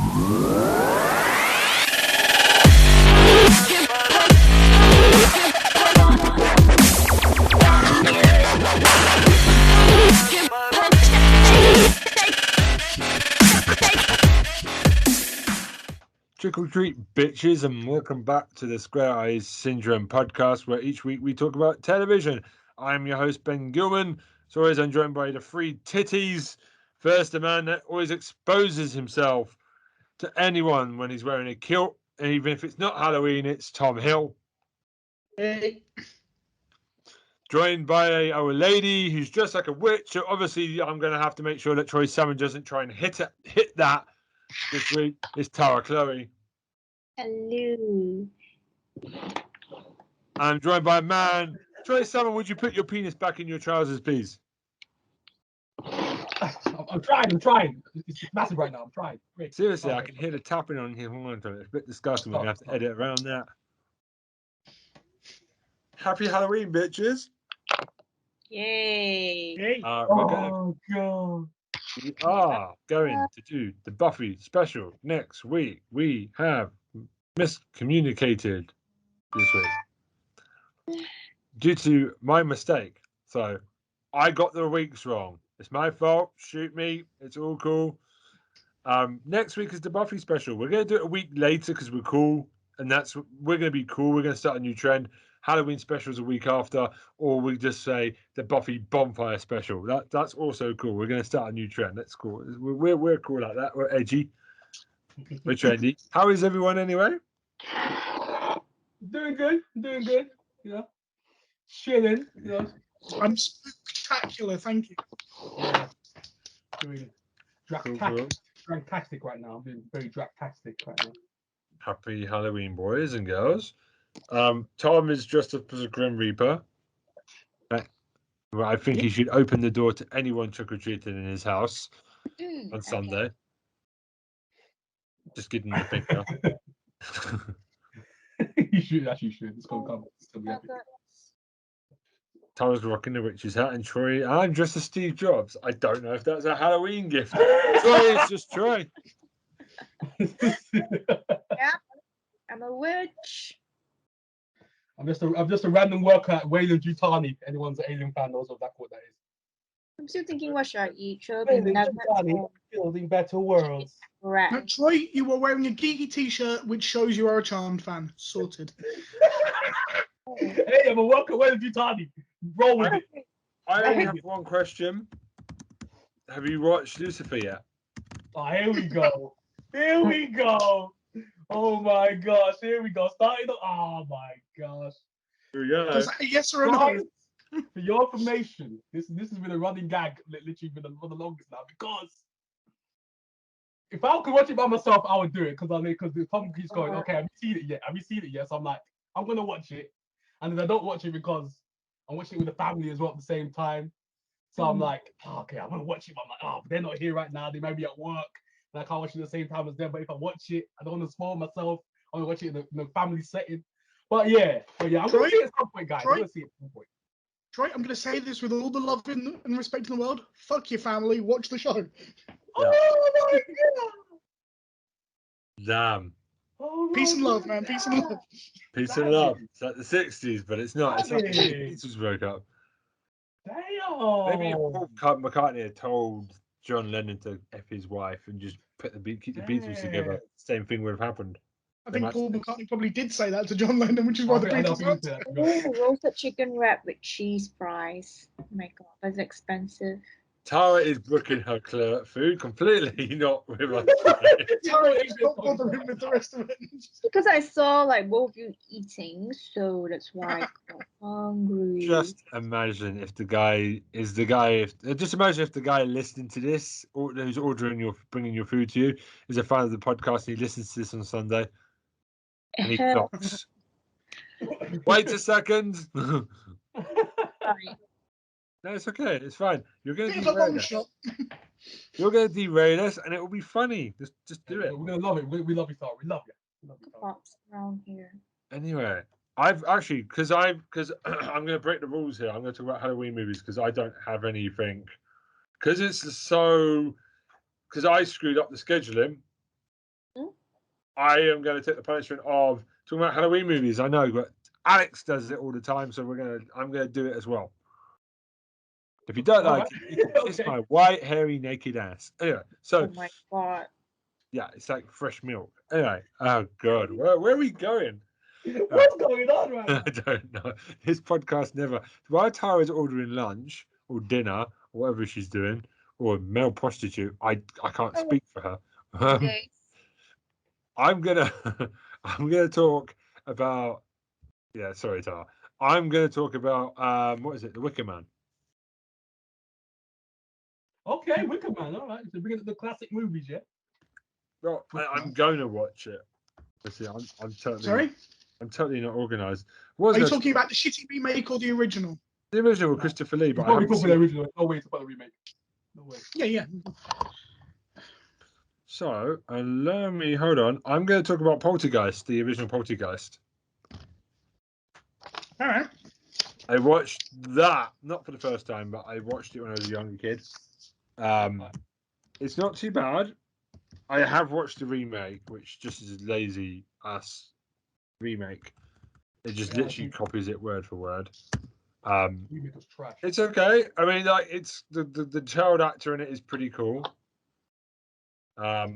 Trick or treat, bitches, and welcome back to the Square Eyes Syndrome podcast, where each week we talk about television. I'm your host, Ben Gilman. As always, I'm joined by the three titties. First, the man that always exposes himself to anyone when he's wearing a kilt, and even if it's not Halloween, it's Tom Hill. Hey. Joined by our lady who's dressed like a witch. So obviously, I'm going to have to make sure that Troy Salmon doesn't try and hit that this week. It's Tara Chloe. Hello. I'm joined by a man. Troy Salmon, would you put your penis back in your trousers, please? I'm trying. It's massive right now. I'm trying. Wait. Seriously, I can hear the tapping on here. It's a bit disgusting. We're going to have to edit around that. Happy Halloween, bitches. Yay. Hey. God. We are going to do the Buffy special next week. We have miscommunicated this week due to my mistake. So I got the weeks wrong. It's my fault. Shoot me. It's all cool. Next week is the Buffy special. We're going to do it a week later because we're cool. And we're going to be cool. We're going to start a new trend. Halloween special is a week after, or we just say the Buffy bonfire special. That's also cool. We're going to start a new trend. That's cool. We're cool like that. We're edgy. We're trendy. How is everyone anyway? Doing good. You know, chilling. You know, I'm spectacular. Thank you. Yeah. Doing Cool. dractastic right now. I'm doing very dractastic right now. Happy Halloween, boys and girls. Tom is dressed up as a Grim Reaper. I think he should open the door to anyone trick-or-treating in his house on Sunday. Just give him the finger. You should. It's going to come. It's going to be epic. Tom's rocking the witch's hat, and Troy, I'm dressed as Steve Jobs. I don't know if that's a Halloween gift. Troy, it's just Troy. Yeah, I'm a witch. I'm just a random worker at Wayland Yutani. If anyone's an Alien fan knows what that is. I'm still thinking, what should I eat? Should I be Wayland nuggets Yutani, or building better worlds. rat? Now, Troy, you were wearing a geeky t-shirt, which shows you are a Charmed fan. Sorted. Hey, I'm a worker at Wayland Yutani. Roll with it. I only have one question. Have you watched Lucifer yet? Oh, here we go. Oh my gosh, here we go. Oh my gosh. Here we go. Is that a yes or a no? For your information, this has been a running gag, literally for the longest now. Because if I could watch it by myself, I would do it. Because Tom keeps going, okay, have you seen it yet? So I'm like, I'm gonna watch it, and then I don't watch it because I'm watching it with the family as well at the same time. So I'm like, okay, I'm gonna watch it, but I'm like, but they're not here right now. They might be at work. And I can't watch it at the same time as them, but if I watch it, I don't want to spoil myself. I want to watch it in a family setting. But yeah, I'm going to see it at some point, guys. I'm going to see it at some point. Troy, I'm going to say this with all the love and respect in the world. Fuck your family. Watch the show. Oh my God! Damn. Oh, Peace and love, man. Peace and love. Peace and love. It's like the 60s, but it's not. It's not. Damn. It just broke up. Damn. Maybe Paul McCartney had told John Lennon to F his wife and just keep the Beatles together. Same thing would have happened. I think Paul McCartney probably did say that to John Lennon, which is why the Beatles went. Ooh, roasted chicken wrap with cheese fries. Oh my god, that's expensive. Tara is booking her food completely, not with us. Tara is not bothering with the rest of it. Because I saw like both of you eating, so that's why I got hungry. Just imagine if the guy is the guy. Just imagine if the guy listening to this, or who's bringing your food to you, is a fan of the podcast and he listens to this on Sunday, and he clocks. Wait a second. Sorry. No, it's okay. It's fine. You're going to Bit of a derail long us. shot. You're going to derail us, and it will be funny. Just do it. We're going to love it. We love you, Tara. We love you. Pops around here. Anyway, I've actually because I'm going to break the rules here. I'm going to talk about Halloween movies because I don't have anything. Because I screwed up the scheduling. I am going to take the punishment of talking about Halloween movies. I know, but Alex does it all the time, so I'm going to do it as well. If you don't like it, you can kiss my white, hairy, naked ass. Anyway, so. Oh my god. Yeah, it's like fresh milk. Anyway, oh god, where are we going? What's going on right now? I don't know. This podcast never. While Tara's ordering lunch or dinner or whatever she's doing, or a male prostitute, I can't speak for her. Okay. I'm gonna talk about. Yeah, sorry, Tara. I'm gonna talk about what is it? The Wicker Man. Okay, Wicker Man. All right, so bringing up the classic movies, yeah. Well, I'm going to watch it. See, I'm totally. Sorry? I'm totally not organised. Are you talking about the shitty remake or the original? The original with Christopher Lee, but I Probably haven't talking seen the original. No way it's about the remake. No way. Yeah. So, hold on. I'm going to talk about Poltergeist, the original Poltergeist. All right. I watched that, not for the first time, but I watched it when I was a younger kid. It's not too bad. I have watched the remake, which just is a lazy ass remake. It just literally copies it word for word. Remake was trash. It's okay. I mean, like, it's the child actor in it is pretty cool. I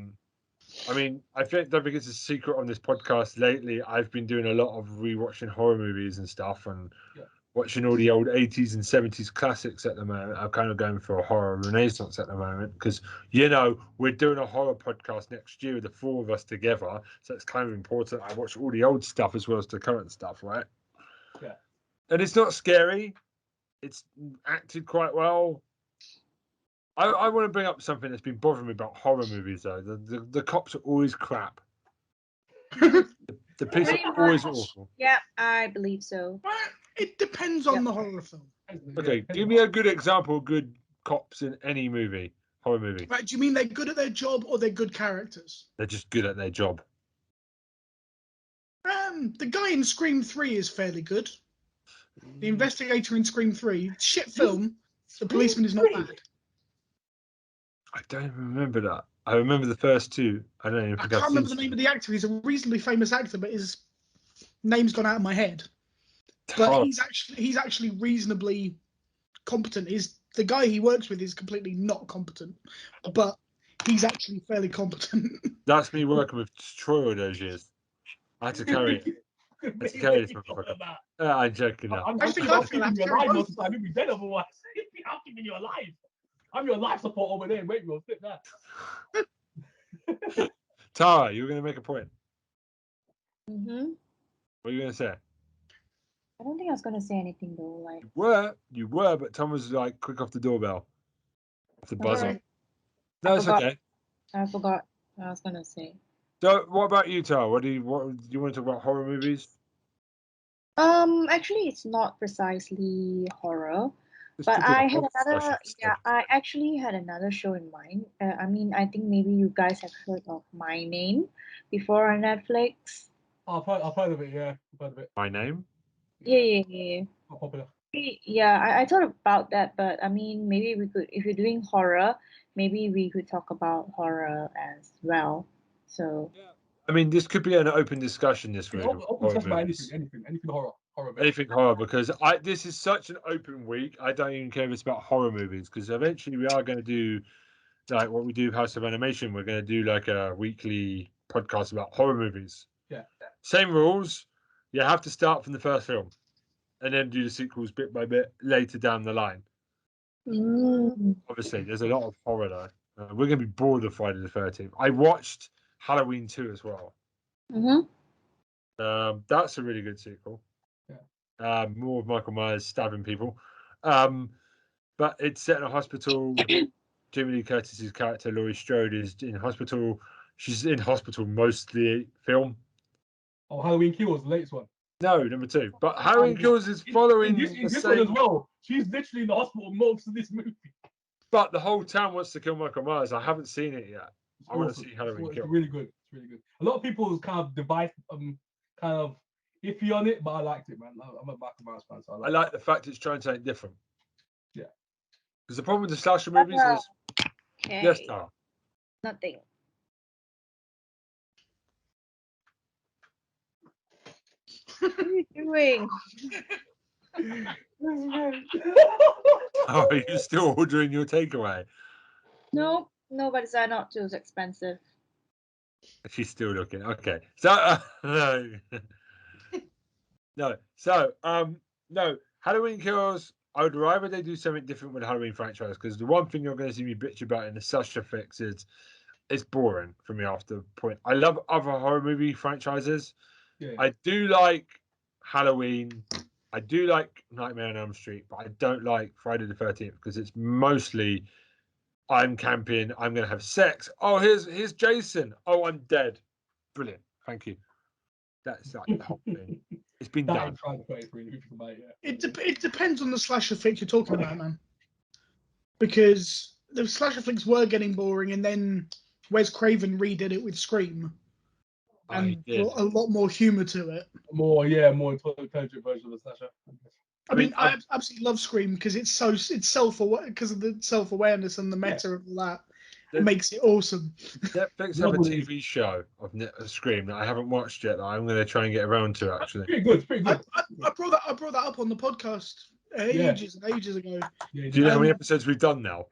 mean, don't think it's a secret on this podcast lately. I've been doing a lot of rewatching horror movies and stuff, and watching all the old 80s and 70s classics at the moment. I'm kind of going for a horror renaissance at the moment because, we're doing a horror podcast next year, the four of us together. So it's kind of important. I watch all the old stuff as well as the current stuff, right? Yeah. And it's not scary. It's acted quite well. I want to bring up something that's been bothering me about horror movies, though. The cops are always crap. The police are always awful. Yeah, I believe so. It depends on the horror film. Okay, give me a good example of good cops in any horror movie. Right, do you mean they're good at their job or they're good characters? They're just good at their job. The guy in Scream 3 is fairly good. The investigator in Scream 3, shit film. The policeman is not bad. I don't even remember that. I remember the first two. I don't even think I can't remember the name of the actor. He's a reasonably famous actor, but his name's gone out of my head. But he's actually reasonably competent. The guy he works with is completely not competent, but he's actually fairly competent. That's me working with Troy all those years. I had to carry it. I had to carry this motherfucker. I'm joking now. I'm keeping you alive most of the time. You'll be dead otherwise. I'm keeping you alive. I'm your life support over there. Wait, we'll sit that. Tara, you were going to make a point. Mm-hmm. What are you going to say? I don't think I was going to say anything though. Like You were, but Tom was like quick off the doorbell. Off the buzzer. Right. No, it's okay. I forgot what I was going to say. So, what about you, Tara? Do you want to talk about horror movies? Actually, it's not precisely horror. But I actually had another show in mind. I think maybe you guys have heard of My Name before on Netflix. I've heard of it, yeah. I've heard of it. My Name? Yeah. Not popular. Yeah, I thought about that, but I mean, maybe we could, if you're doing horror, maybe we could talk about horror as well. So. I mean, this could be an open discussion this week. Open discussion about anything horror. Anything horror, because this is such an open week. I don't even care if it's about horror movies, because eventually we are going to do like what we do House of Animation. We're going to do like a weekly podcast about horror movies. Yeah. Same rules. You have to start from the first film and then do the sequels bit by bit later down the line. Obviously, there's a lot of horror though. We're going to be bored of Friday the 13th. I watched Halloween 2 as well. That's a really good sequel. More of Michael Myers stabbing people. But it's set in a hospital. Jamie Lee Curtis's character, Laurie Strode, is in hospital. She's in hospital most of the film. Oh, Halloween Kills, the latest one. No, number 2. But Halloween Kills is following in this one as well. She's literally in the hospital most of this movie. But the whole town wants to kill Michael Myers. I haven't seen it yet. I want to see Halloween Kills. It's really good. It's really good. A lot of people kind of divide, kind of iffy on it, but I liked it, man. I'm a Michael Myers fan, so I like the fact it's trying something different. Yeah. Because the problem with the slasher movies is... Okay. Yes, Tara. Nothing. What are you doing? Oh, are you still ordering your takeaway? No, but it's not too expensive. She's still looking. Okay. So no. So no. Halloween Kills. I would rather they do something different with the Halloween franchise, because the one thing you're going to see me bitch about in the Slasher fix is it's boring for me after a point. I love other horror movie franchises. Yeah. I do like Halloween. I do like Nightmare on Elm Street, but I don't like Friday the 13th because it's mostly I'm camping, I'm going to have sex. Oh, here's Jason. Oh, I'm dead. Brilliant. Thank you. That's like the whole thing. It's been done. It depends on the slasher flick you're talking about, man. Because the slasher flicks were getting boring, and then Wes Craven redid it with Scream, and brought a lot more humor to it. More intelligent version of the slasher. I mean, I absolutely love Scream because it's self-aware, because of the self-awareness and the meta of that. It makes it awesome. Netflix have a TV show of Scream that I haven't watched yet that I'm going to try and get around to, actually. Pretty good. I brought that up on the podcast ages ago. Yeah, do you know how many episodes we've done now?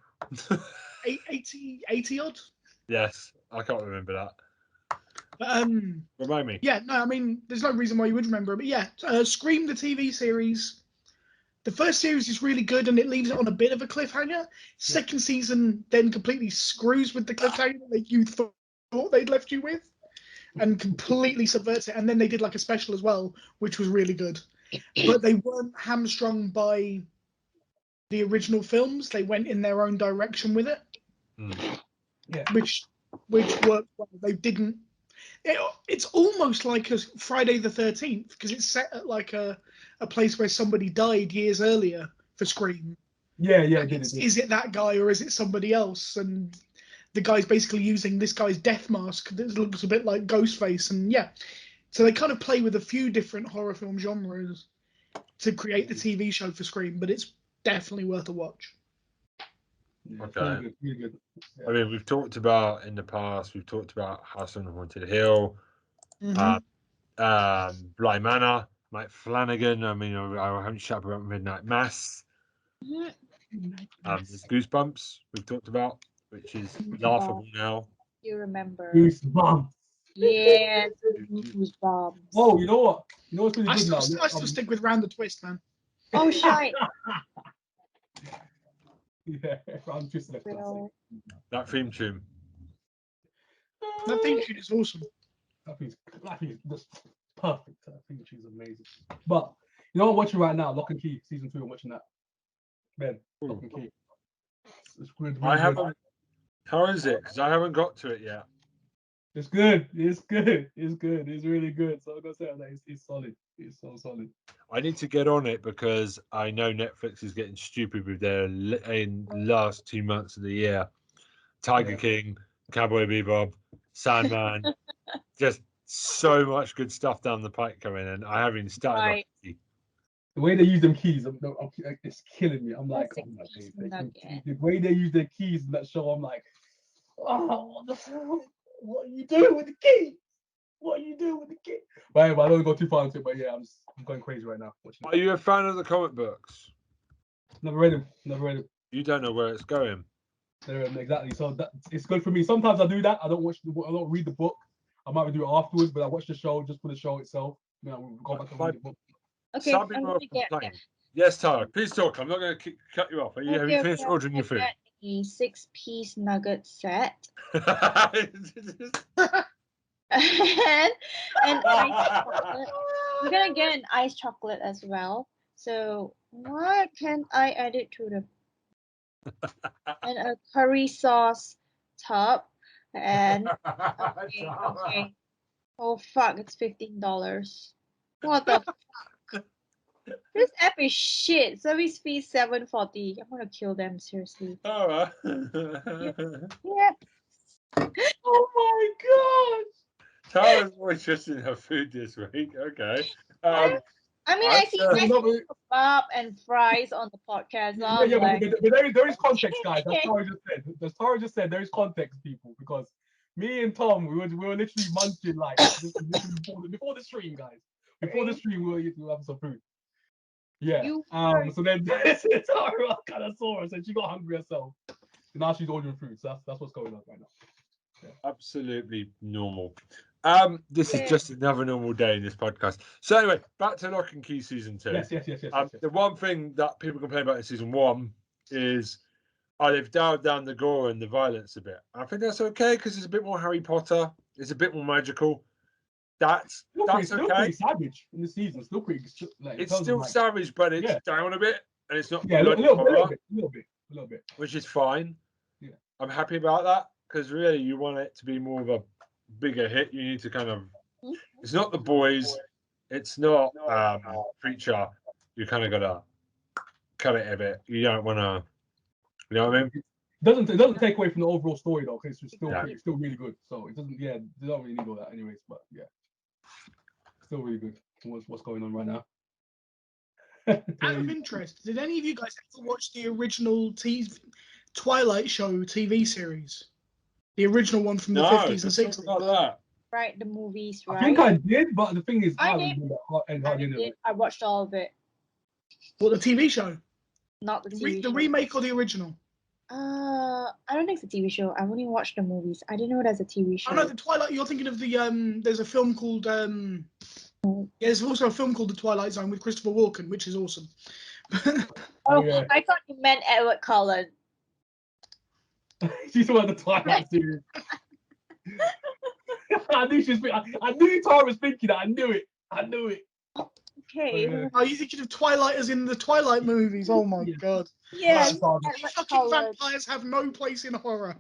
80 odd? Yes, I can't remember that. Remind me. Yeah, no, I mean, there's no reason why you would remember it. But yeah, Scream, the TV series. The first series is really good, and it leaves it on a bit of a cliffhanger. Second season then completely screws with the cliffhanger that you thought they'd left you with, and completely subverts it. And then they did like a special as well, which was really good. But they weren't hamstrung by the original films. They went in their own direction with it, which worked well. They didn't. It's almost like a Friday the 13th because it's set at like a place where somebody died years earlier for Scream. Yeah. Is it that guy or is it somebody else? And the guy's basically using this guy's death mask that looks a bit like Ghostface. And so they kind of play with a few different horror film genres to create the TV show for Scream, but it's definitely worth a watch. Okay. Really good. Yeah. I mean, we've talked about in the past, House on Haunted Hill, Bly Manor, Mike Flanagan. I mean, I haven't shut up about Midnight Mass. There's Goosebumps we've talked about, which is laughable now. You remember? Goosebumps. Yes, Goosebumps. Oh, you know what? You know what's really good now? I still stick with Round the Twist, man. Oh, shite. Yeah, Round the Twist. That theme tune. That theme tune is awesome. That thing is just perfect. That theme tune is amazing. But you know what I'm watching right now? Lock and Key season 2. I'm watching that. Man, Lock and Key. It's good. I haven't. How is it? Because I haven't got to it yet. It's good. It's really good. So I'm gonna say that it's solid. It's so solid. I need to get on it because I know Netflix is getting stupid with their last 2 months of the year. Tiger King, Cowboy Bebop, Sandman, just so much good stuff down the pike coming, and I haven't started. Right. The way they use them keys, it's killing me. I'm like, the way they use their keys in that show, I'm like, oh, what the hell? What are you doing with the key? What are you doing with the key? But anyway, I don't go too far into it, but yeah, I'm going crazy right now. Are you a fan of the comic books? Never read them. You don't know where it's going. Exactly. So it's good for me. Sometimes I do that. I don't read the book. I might do it afterwards, but I watch the show just for the show itself. We'll go back and read the book. Okay, Some people are complaining. Yes, Tara, please talk. I'm not going to cut you off. Have you finished ordering your food? A 6-piece nugget set. and ice chocolate. We're gonna get an ice chocolate as well. So why can't I add it to the and a curry sauce tub and okay. Oh fuck! It's $15. What the fuck? This app is shit. Service fee $7.40. I'm gonna kill them seriously. All right. Yep. Oh my god! Tara's more interested in her food this week. Okay. I mean, I see kebab and fries on the podcast. So but there is context, guys. That's Tara just said. As Tara just said, there is context, people, because me and Tom, we were literally munching like this before the stream, guys. before the stream, we'll have some food. Yeah. You So then Tara kind of saw us and she got hungry herself. And now she's ordering food. So that's what's going on right now. Yeah. Absolutely normal. This is just another normal day in this podcast. So anyway, back to Locke and Key season 2. Yes. The one thing that people complain about in season 1 is they've dialed down the gore and the violence a bit. I think that's okay because it's a bit more Harry Potter. It's a bit more magical. That's still okay. Pretty savage in the season. Still pretty. Like, it's still savage, but it's down a bit, and it's not. Yeah, a little bit. Which is fine. Yeah, I'm happy about that because really, you want it to be more of a bigger hit. You need to kind of. It's not The Boys. It's not Preacher. You kind of gotta cut it a bit. You don't want to. You know what I mean? It doesn't take away from the overall story though, because it's still really good. So it doesn't. Yeah, they don't really need all that, anyways. But yeah, still really good. What's going on right now? Out of interest, did any of you guys ever watch the original Twilight Show TV series? The original one from the 50s and 60s? Not that. Right, the movies, right? I think I did, but the thing is, I watched all of it. What, the TV show? Not the TV The show. remake or the original? I don't think it's a TV show. I've only watched the movies. I didn't know there's a TV show. Oh no, the Twilight. You're thinking of the there's a film called there's also a film called The Twilight Zone with Christopher Walken, which is awesome. Yeah. I thought you meant Edward Cullen. She's one of the Twilight series. I knew Tara was thinking that. I knew it. Okay. Are you thinking of Twilight as in the Twilight movies? Oh my god. Yes. Fucking vampires have no place in horror.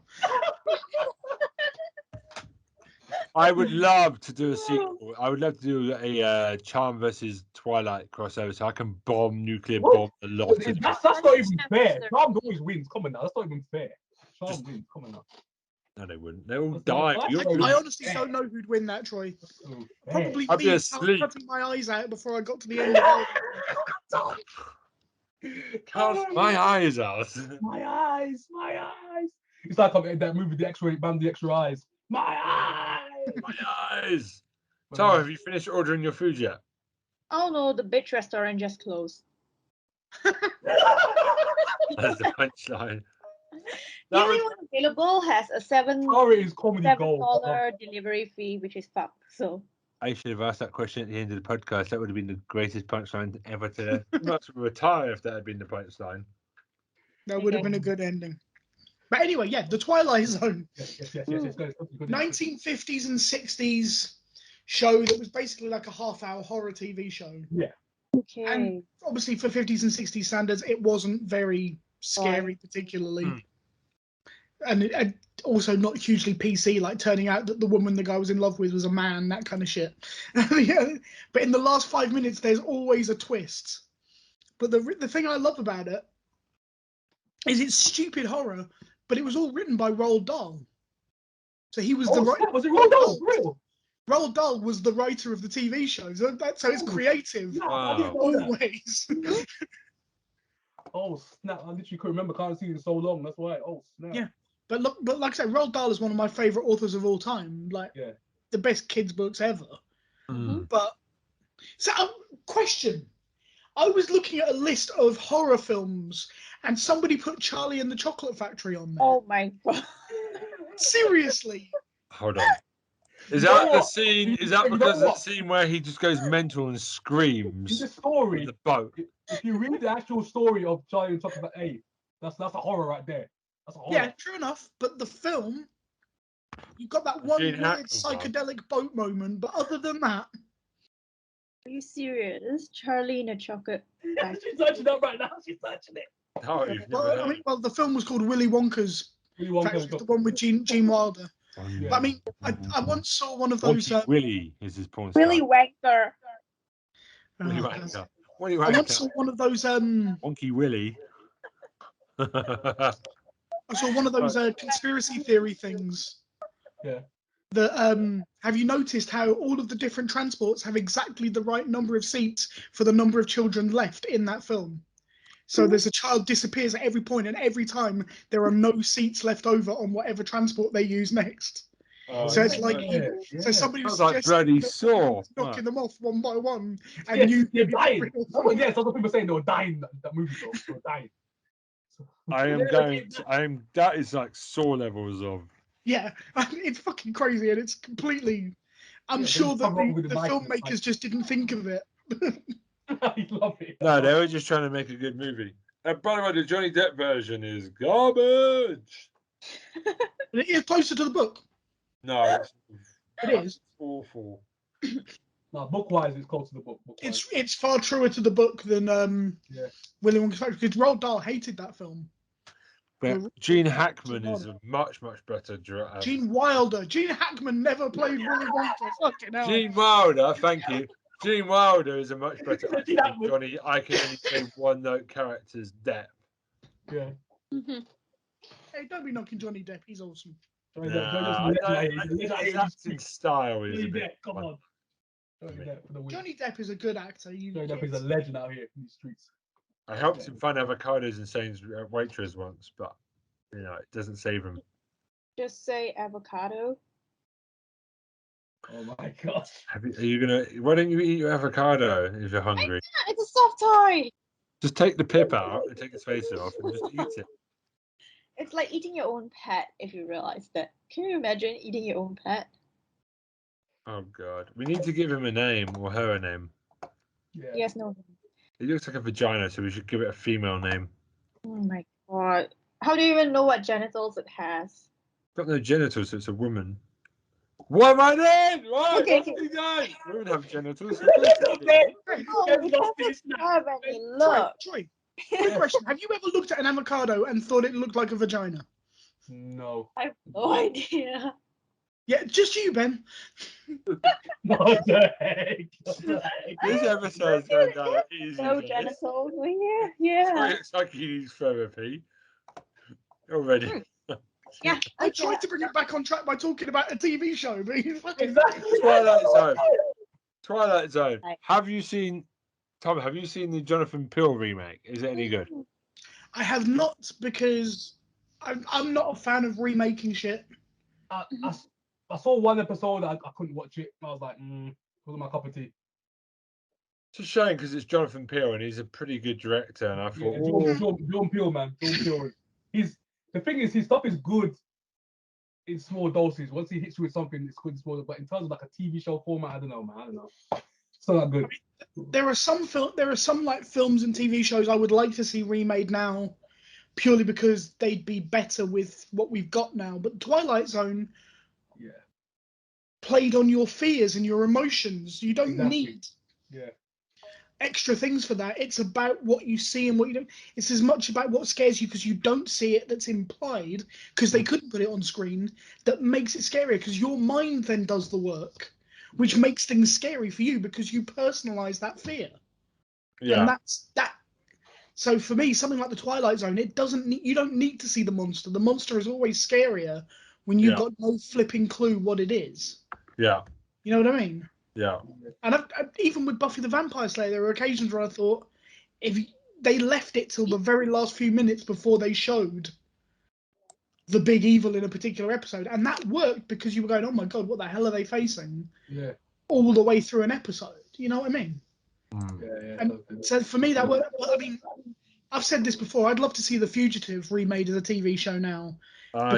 I would love to do a sequel. I would love to do a Charm versus Twilight crossover, so I can nuclear bomb a lot. That's not even fair. Charm always wins. Come on now, that's not even fair. Charm wins. Come on now. No, they wouldn't. They all die. I honestly don't know who'd win that, Troy. Probably I'd be asleep. Cutting my eyes out before I got to the end of it. My eyes out. My eyes. It's like that movie, The X-Ray, Bam, The Extra Eyes. My eyes. My eyes. Tara, have you finished ordering your food yet? Oh no, the bitch restaurant just closed. That's the punchline. The only one available has a $7 delivery fee, which is fucked. So I should have asked that question at the end of the podcast. That would have been the greatest punchline ever to not to retire if that had been the punchline. That would have been a good ending. But anyway, yeah, the Twilight Zone. Yes. 1950s and 60s show that was basically like a half-hour horror TV show. Yeah. Okay. And obviously for 50s and 60s standards, it wasn't very scary, particularly. And also not hugely PC, like turning out that the woman the guy was in love with was a man, that kind of shit. Yeah. But in the last 5 minutes, there's always a twist. But the thing I love about it is it's stupid horror, but it was all written by Roald Dahl. So he was the writer. Was it Roald Dahl? Real? Roald Dahl was the writer of the TV show, so it's creative. Wow. Always. Oh snap! I literally couldn't remember. Can't see it in so long. That's why. Oh snap. Yeah, but like I said, Roald Dahl is one of my favorite authors of all time. Like the best kids books ever. But so, question. I was looking at a list of horror films, and somebody put Charlie and the Chocolate Factory on there. Oh my god! Seriously. Hold on. Is that the scene? Is that because of the scene where he just goes mental and screams? The story. The boat. If you read the actual story of Charlie and the Chocolate Factory, that's a horror right there. That's a horror. Yeah, true enough. But the film, you've got that one weird psychedelic boat moment, but other than that. Are you serious? Charlie and the Chocolate Factory. She's touching it right now. She's touching it. Oh, well, the film was called Willy Wonka's. The one with Gene Wilder. Yeah. But I mean, I once saw one of those. Willy is his porn Willy Wanker. Willy Wanker. Willy I once saw one of those. Wonky Willy. I saw one of those conspiracy theory things. Yeah. That have you noticed how all of the different transports have exactly the right number of seats for the number of children left in that film? So there's a child disappears at every point, and every time there are no seats left over on whatever transport they use next. So it's like so somebody was suggesting knocking them off one by one, and you're dying. That's what people saying. They were dying that movie. Though. They were dying. That is like Saw levels of. Yeah, it's fucking crazy, and it's completely. I'm sure that the filmmakers just didn't think of it. I love it. No, they were just trying to make a good movie. And by the way, the Johnny Depp version is garbage. It is closer to the book. No, it is awful. No, book-wise, it's close to the book. It's far truer to the book than Willy Wonka's Factory, because Roald Dahl hated that film. But Gene Hackman is a much better director. Gene Wilder. Gene Hackman never played Willy Wonka. Fucking hell. Gene Wilder, thank you. Gene Wilder is a much better actor than Johnny. I can only say one-note character's Depp. Yeah. Hey, don't be knocking Johnny Depp. He's awesome. His acting style is. Come on. Johnny Depp is a good actor. Johnny Depp is a legend out here in the streets. I helped him find avocados in Saints Waitrose once, but it doesn't save him. Just say avocado. Oh my gosh! Are you gonna? Why don't you eat your avocado if you're hungry? It's a soft toy. Just take the pip out and take its face off and just eat it. It's like eating your own pet. If you realize that, can you imagine eating your own pet? Oh God, we need to give him a name or her a name. Yeah. Yes, no. It looks like a vagina, so we should give it a female name. Oh my God! How do you even know what genitals it has? It's got no genitals, so it's a woman. What am I doing? What? Okay. Women have genitals. Troy, quick question. Have you ever looked at an avocado and thought it looked like a vagina? No. I have no idea. Yeah, just you, Ben. What the heck? This episode's going down easy. No genitals. Yeah. It looks like he needs therapy already. Yeah. I tried to bring it back on track by talking about a TV show, but he's fucking Twilight Zone. Have you seen, Tom? Have you seen the Jonathan Peel remake? Is it any good? I have not, because I'm not a fan of remaking shit. I saw one episode. I couldn't watch it. I was like, it wasn't my cup of tea. It's a shame because it's Jonathan Peel and he's a pretty good director. And I thought, John Peel, man, John Peel. The thing is, his stuff is good in small doses. Once he hits you with something, it's good in small. But in terms of like a TV show format, I don't know, man. I don't know. It's not that good. There are some like films and TV shows I would like to see remade now, purely because they'd be better with what we've got now. But Twilight Zone, played on your fears and your emotions. You don't need extra things for that. It's about what you see and what you don't. It's as much about what scares you because you don't see it that's implied, because they couldn't put it on screen, that makes it scarier, because your mind then does the work, which makes things scary for you because you personalize that fear. Yeah. And that's that. So for me, something like the Twilight Zone, you don't need to see the monster. The monster is always scarier when you've got no flipping clue what it is. Yeah. You know what I mean? Yeah. And even with Buffy the Vampire Slayer, there were occasions where I thought, if they left it till the very last few minutes before they showed the big evil in a particular episode, and that worked because you were going, oh my God, what the hell are they facing? Yeah. All the way through an episode. You know what I mean? Yeah. And so for me, that worked. I mean, I've said this before. I'd love to see The Fugitive remade as a TV show now.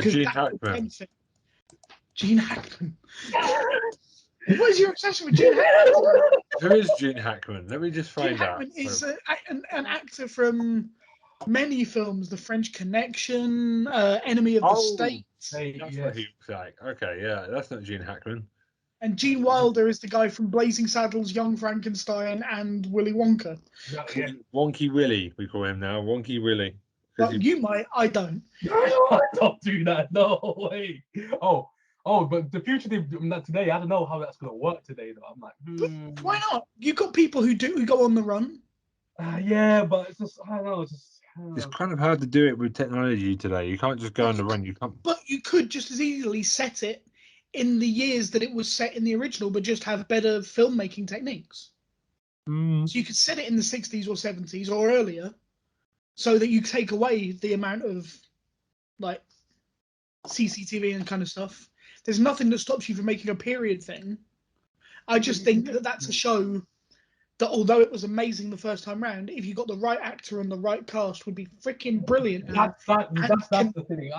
Gene Hackman. Gene Hackman. What is your obsession with Gene Hackman? Who is Gene Hackman? Let me just find out. Gene Hackman is an actor from many films: The French Connection, Enemy of the State. That's what he looks like. Okay, yeah, that's not Gene Hackman. And Gene Wilder is the guy from Blazing Saddles, Young Frankenstein, and Willy Wonka. Yeah. Wonky Willy, we call him now. Wonky Willy. Well, you might. I don't. Don't do that. No way. Oh, but The Fugitive today, I don't know how that's going to work today, though. I'm like, why not? You've got people who go on the run. Yeah, but it's just, I don't know. It's kind of hard to do it with technology today. You can't just go on the run. You can't. But you could just as easily set it in the years that it was set in the original, but just have better filmmaking techniques. So you could set it in the 60s or 70s or earlier, so that you take away the amount of like CCTV and kind of stuff. there's nothing that stops you from making a period thing. I just think that that's a show that, although it was amazing the first time round, if you got the right actor and the right cast, would be freaking brilliant. That's the thing.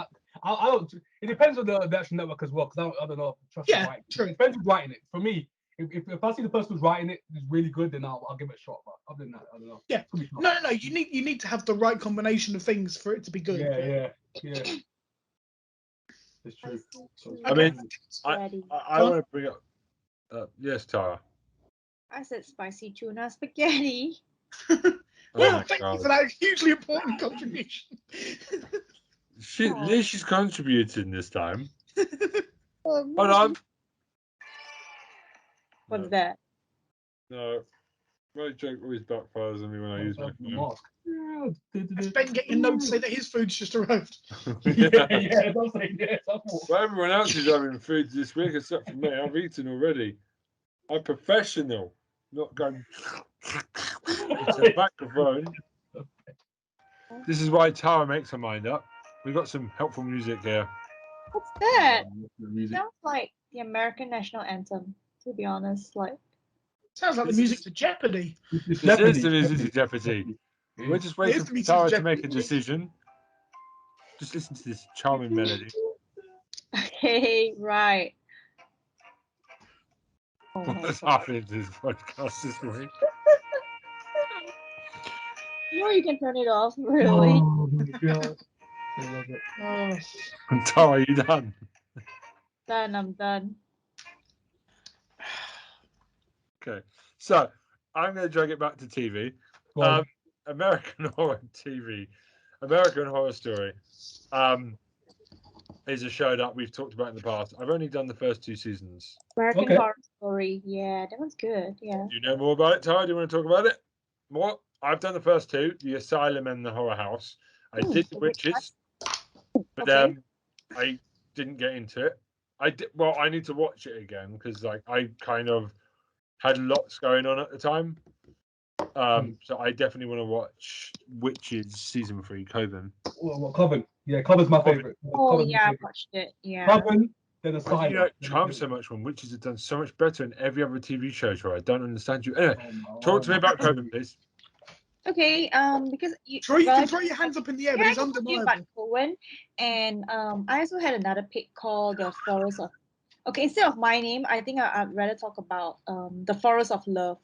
I don't. It depends on the actual network as well, because I don't know. Trust true. It depends who's writing it. For me, if I see the person who's writing it is really good, then I'll give it a shot. But other than that, I don't know. Yeah. No. You need to have the right combination of things for it to be good. Yeah. It's true. I mean, I want to bring up. Yes, Tara. I said spicy tuna spaghetti. Well, thank you for that hugely important contribution. She's contributing this time. Hold on. What's that? No. My joke always backfires on me when I use my phone. Has Ben get your note to say that his food's just arrived? yeah, don't say yes. Well, everyone else is having food this week except for me. I've eaten already. I'm professional, not going. It's a microphone. This is why Tara makes her mind up. We've got some helpful music here. What's that? Sounds like the American national anthem, to be honest. Sounds like the music to Jeopardy. This is the music to Jeopardy. We're just waiting for Tara to make a decision. Just listen to this charming melody. Okay, right. What's happening to this podcast this week? You can turn it off, really. Oh my god. I love it. Tara, are you done? Done, I'm done. Okay, so I'm going to drag it back to TV. American Horror TV, American Horror Story, is a show that we've talked about in the past. I've only done the first 2 seasons. American Horror Story, yeah, that one's good. Yeah. Do you know more about it, Tara? Do you want to talk about it more? I've done the first 2, the Asylum and the Horror House. I did the Witches, but I didn't get into it. I need to watch it again because I kind of had lots going on at the time. So I definitely want to watch Witches season 3, Coven. Well, Coven. Yeah, Coven's my favorite. Oh yeah, I watched it. Yeah. Coven, then Asylum. Why do you like Charm so much when Witches have done so much better in every other TV show? I don't understand you. Anyway, talk to me about Coven, please. Okay, because you can throw your hands up in the air, but it's undeniable. About Coven, and I also had another pick called The Forest of. Okay, instead of my name, I think I'd rather talk about The Forest of Love.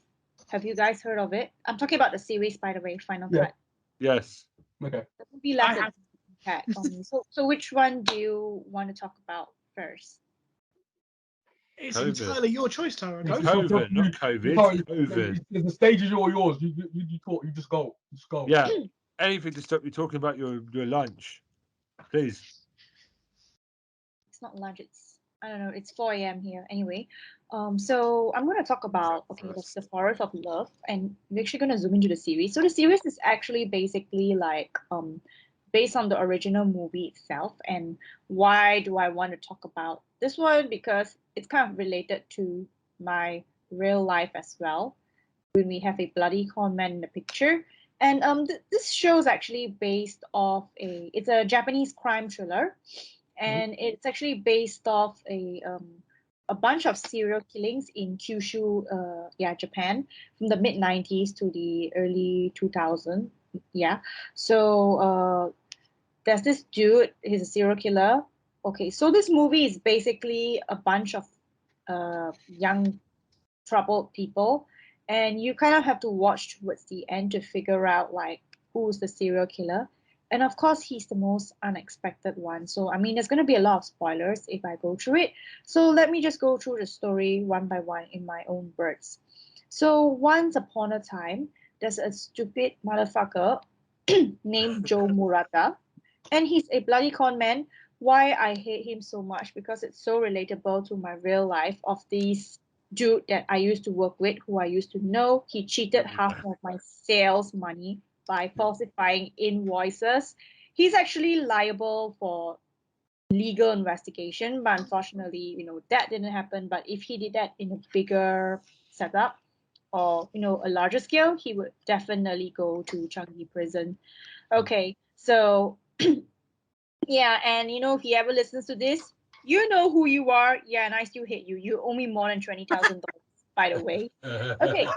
Have you guys heard of it? I'm talking about the series, by the way, Final Cut. Yes. Okay. The movie left an impact on me. So which one do you want to talk about first? It's entirely your choice, Tara. It's COVID, not COVID. COVID. The stage is all yours. You talk. You just go. Just go. Yeah. Anything to stop you talking about your lunch, please. It's not lunch. I don't know. It's 4 a.m. here. Anyway, so I'm going to talk about the Forest of Love, and we're actually going to zoom into the series. So the series is actually basically based on the original movie itself. And why do I want to talk about this one? Because it's kind of related to my real life as well. When we have a bloody con man in the picture, and this show is actually based off it's a Japanese crime thriller. And it's actually based off a bunch of serial killings in Kyushu, Japan, from the mid-90s to the early 2000s. Yeah. So there's this dude. He's a serial killer. Okay. So this movie is basically a bunch of young, troubled people, and you kind of have to watch towards the end to figure out who's the serial killer. And of course, he's the most unexpected one. So, I mean, there's going to be a lot of spoilers if I go through it. So let me just go through the story one by one in my own words. So once upon a time, there's a stupid motherfucker named Joe Murata. And he's a bloody con man. Why I hate him so much? Because it's so relatable to my real life of this dude that I used to work with, who I used to know. He cheated half of my sales money by falsifying invoices. He's actually liable for legal investigation, but unfortunately, that didn't happen. But if he did that in a bigger setup or, a larger scale, he would definitely go to Changi prison. Okay, so yeah, and if he ever listens to this, You know who you are. Yeah, and I still hate you. You owe me more than $20,000, by the way. Okay.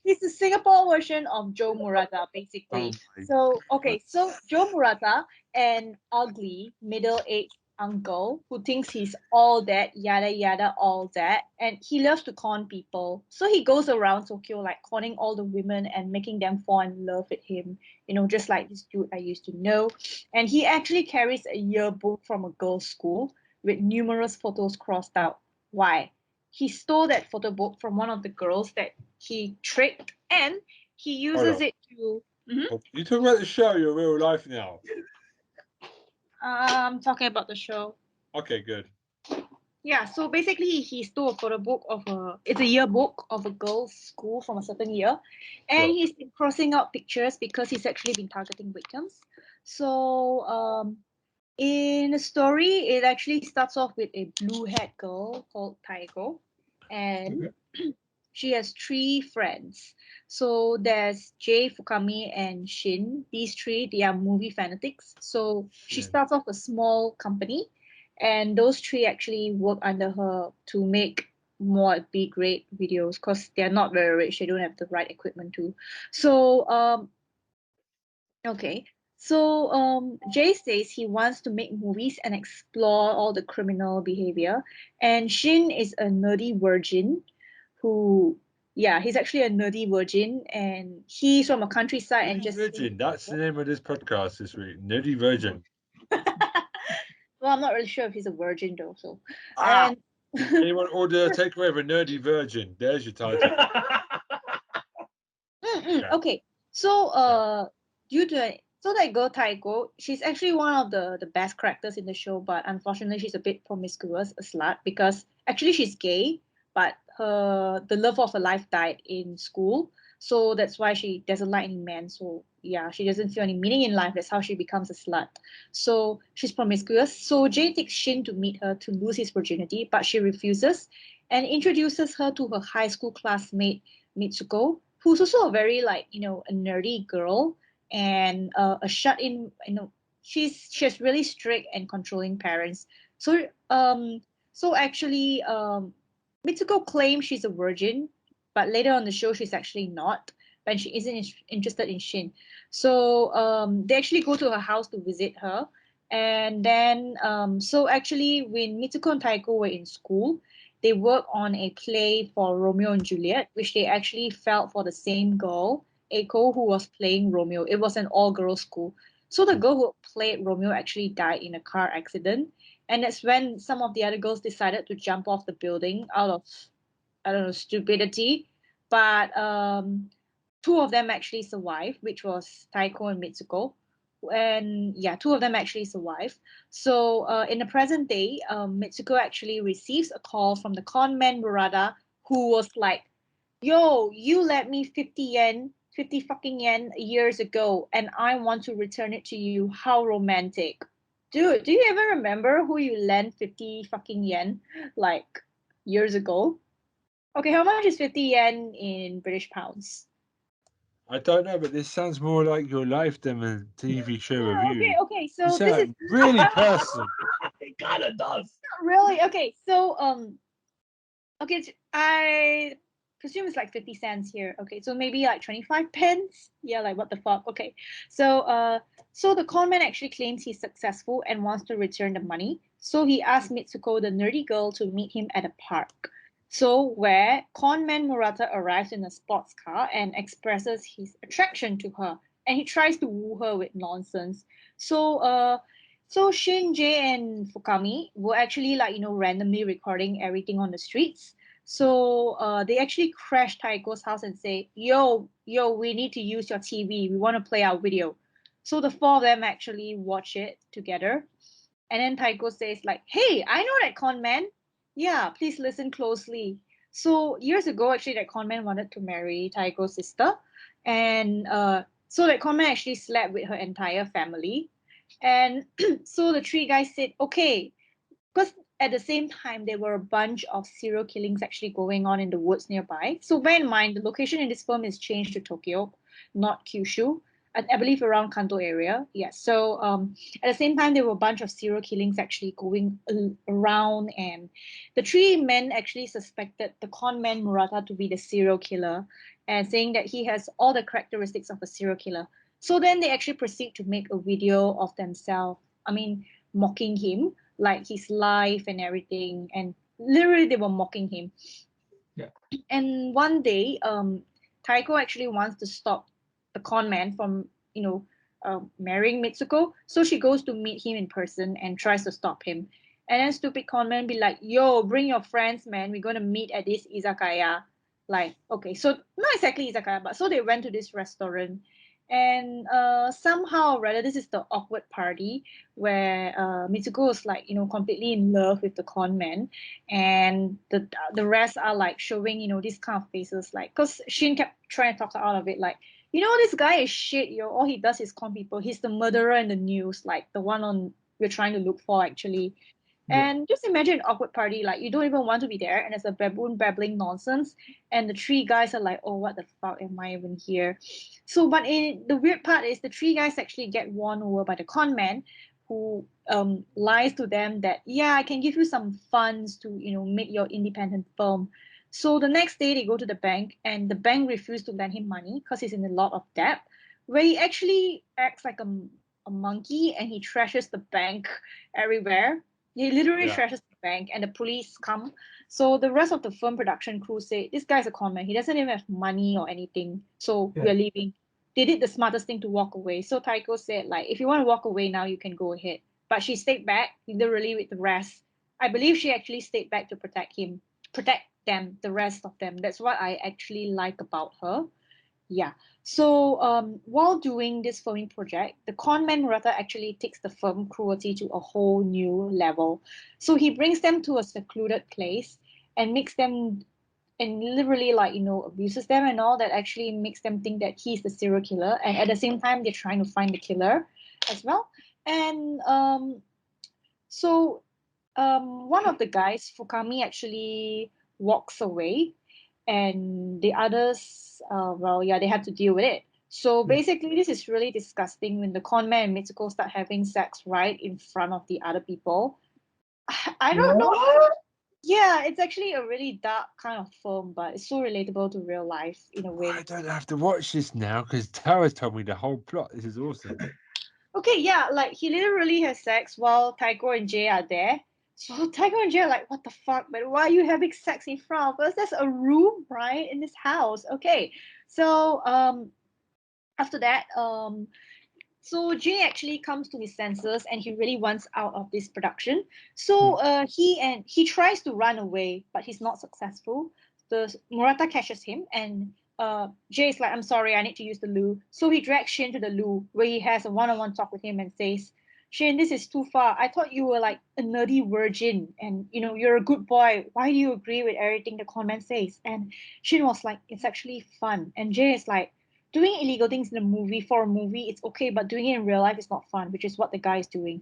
It's the Singapore version of Joe Murata, basically. So Joe Murata, an ugly middle-aged uncle who thinks he's all that, yada yada, all that, and he loves to con people. So he goes around Tokyo like conning all the women and making them fall in love with him, just like this dude I used to know. And he actually carries a yearbook from a girls' school with numerous photos crossed out. Why? He stole that photo book from one of the girls that he tricked, and he uses it to. You talking about the show, your real life now? I'm talking about the show. Okay, good. Yeah, so basically he stole a photo book it's a yearbook of a girl's school from a certain year, and he's been crossing out pictures because he's actually been targeting victims. So in the story, it actually starts off with a blue-haired girl called Taiko, and she has 3 friends. So there's Jay, Fukami, and Shin. These 3, they are movie fanatics. So she starts off a small company, and those 3 actually work under her to make more B-grade videos because they're not very rich. They don't have the right equipment to. So Jay says he wants to make movies and explore all the criminal behavior, and Shin is a nerdy virgin he's actually a nerdy virgin, and he's from a countryside and just Virgin. That's the name of this podcast this week. Nerdy Virgin. Well, I'm not really sure if he's a virgin though. So Anyone order a takeaway of a nerdy virgin? There's your title. Okay, so that girl Taiko, she's actually one of the best characters in the show, but unfortunately she's a bit promiscuous, a slut, because actually she's gay, but the love of her life died in school, so that's why she doesn't like any men. So yeah, she doesn't feel any meaning in life. That's how she becomes a slut. So she's promiscuous. So Jay takes Shin to meet her to lose his virginity, but she refuses and introduces her to her high school classmate Mitsuko, who's also a very a nerdy girl and a shut-in. She has really strict and controlling parents. So actually Mitsuko claims she's a virgin, but later on the show she's actually not, and she isn't interested in Shin. So they actually go to her house to visit her, and then so actually when Mitsuko and Taiko were in school, they worked on a play for Romeo and Juliet, which they actually felt for the same girl, Eiko, who was playing Romeo. It was an all-girls school. So the girl who played Romeo actually died in a car accident. And that's when some of the other girls decided to jump off the building out of, I don't know, stupidity. But 2 of them actually survived, which was Taiko and Mitsuko. And yeah, 2 of them actually survived. So in the present day, Mitsuko actually receives a call from the con man Murata, who was like, yo, you lent me 50 fucking yen years ago, and I want to return it to you. How romantic. Dude, do you ever remember who you lent 50 fucking yen like years ago? Okay, how much is 50 yen in British pounds? I don't know, but this sounds more like your life than a TV show review. Okay, so this is really personal. It kind of does. Not really. Okay, so I presume it's like 50 cents here. Okay, so maybe like 25 pence. Yeah, like what the fuck. Okay, so the conman actually claims he's successful and wants to return the money. So he asks Mitsuko, the nerdy girl, to meet him at a park. So where conman Murata arrives in a sports car and expresses his attraction to her, and he tries to woo her with nonsense. So Shin, Jay, and Fukami were actually randomly recording everything on the streets. So they actually crash Taiko's house and say, yo, we need to use your TV. We want to play our video. So the 4 of them actually watch it together. And then Taiko says hey, I know that con man. Yeah, please listen closely. So years ago, actually, that con man wanted to marry Taiko's sister. And so that con man actually slept with her entire family. And so the 3 guys said, okay, because at the same time, there were a bunch of serial killings actually going on in the woods nearby. So bear in mind, the location in this film is changed to Tokyo, not Kyushu. I believe around Kanto area. Yes. So at the same time, there were a bunch of serial killings actually going around, and the three men actually suspected the con man Murata to be the serial killer, and saying that he has all the characteristics of a serial killer. So then they actually proceed to make a video of themselves. I mean, mocking him, like his life and everything, and literally they were mocking him. Yeah. And one day, Taiko actually wants to stop the con man from, marrying Mitsuko. So she goes to meet him in person and tries to stop him. And then stupid con man be like, yo, bring your friends, man. We're going to meet at this izakaya. Like, okay, so not exactly izakaya, but so they went to this restaurant. And somehow or rather, this is the awkward party where Mitsuko is like, completely in love with the con man, and the rest are like showing, these kind of faces, like, because Shin kept trying to talk her out of it, like, this guy is shit, yo. All he does is con people. He's the murderer in the news, like the one we're trying to look for actually. Yeah. And just imagine an awkward party, like you don't even want to be there, and there's a baboon babbling nonsense, and the three guys are like, oh, what the fuck am I even here? So, but the weird part is the three guys actually get won over by the con man, who lies to them that, yeah, I can give you some funds to, make your independent film. So the next day they go to the bank, and the bank refused to lend him money because he's in a lot of debt, where he actually acts like a monkey, and he trashes the bank everywhere. He literally trashes the bank, and the police come. So the rest of the film production crew say, this guy's a con man. He doesn't even have money or anything. So we're leaving. They did the smartest thing to walk away. So Taiko said, like, if you want to walk away now, you can go ahead. But she stayed back, literally with the rest. I believe she actually stayed back to protect them, the rest of them. That's what I actually like about her. Yeah. So while doing this filming project, the con man Murata actually takes the film cruelty to a whole new level. So he brings them to a secluded place and makes them, and literally abuses them and all that, actually makes them think that he's the serial killer. And at the same time, they're trying to find the killer as well. And one of the guys, Fukami, actually walks away, and the others, they have to deal with it. So basically, this is really disgusting when the con man and Mitsuko start having sex right in front of the other people. I don't know. Yeah, it's actually a really dark kind of film, but it's so relatable to real life in a way. I don't have to watch this now because Tara's told me the whole plot. This is awesome. Okay, yeah, like he literally has sex while Taiko and Jay are there. So Taiko and Jay are like, what the fuck, man? Why are you having sex in front of us? There's a room, right, in this house. Okay. So after that, so Jay actually comes to his senses, and he really wants out of this production. So he tries to run away, but he's not successful. The Murata catches him, and Jay is like, I'm sorry, I need to use the loo. So he drags Shin to the loo, where he has a one-on-one talk with him and says, Shin, this is too far. I thought you were like a nerdy virgin, and you're a good boy. Why do you agree with everything the con man says? And Shin was like, it's actually fun. And Jay is like, doing illegal things in a movie, for a movie, it's okay, but doing it in real life is not fun, which is what the guy is doing.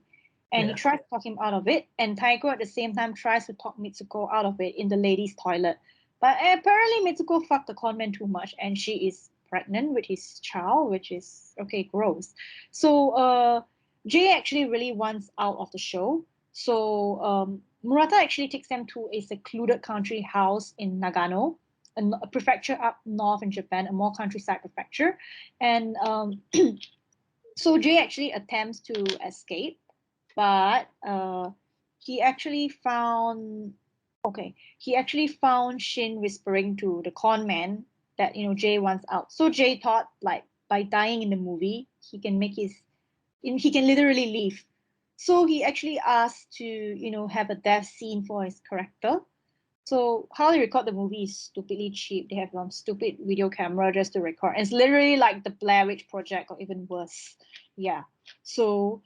And he tries to talk him out of it, and Taiko at the same time tries to talk Mitsuko out of it in the ladies' toilet. But apparently Mitsuko fucked the conman too much, and she is pregnant with his child, which is, okay, gross. So Jay actually really wants out of the show. So Murata actually takes them to a secluded country house in Nagano, a prefecture up north in Japan, a more countryside prefecture. And so Jay actually attempts to escape, but he actually found Shin whispering to the con man that Jay wants out. So Jay thought, like, by dying in the movie, he can literally leave. So he actually asked to have a death scene for his character. So how they record the movie is stupidly cheap. They have stupid video camera just to record. And it's literally like the Blair Witch Project, or even worse. Yeah. So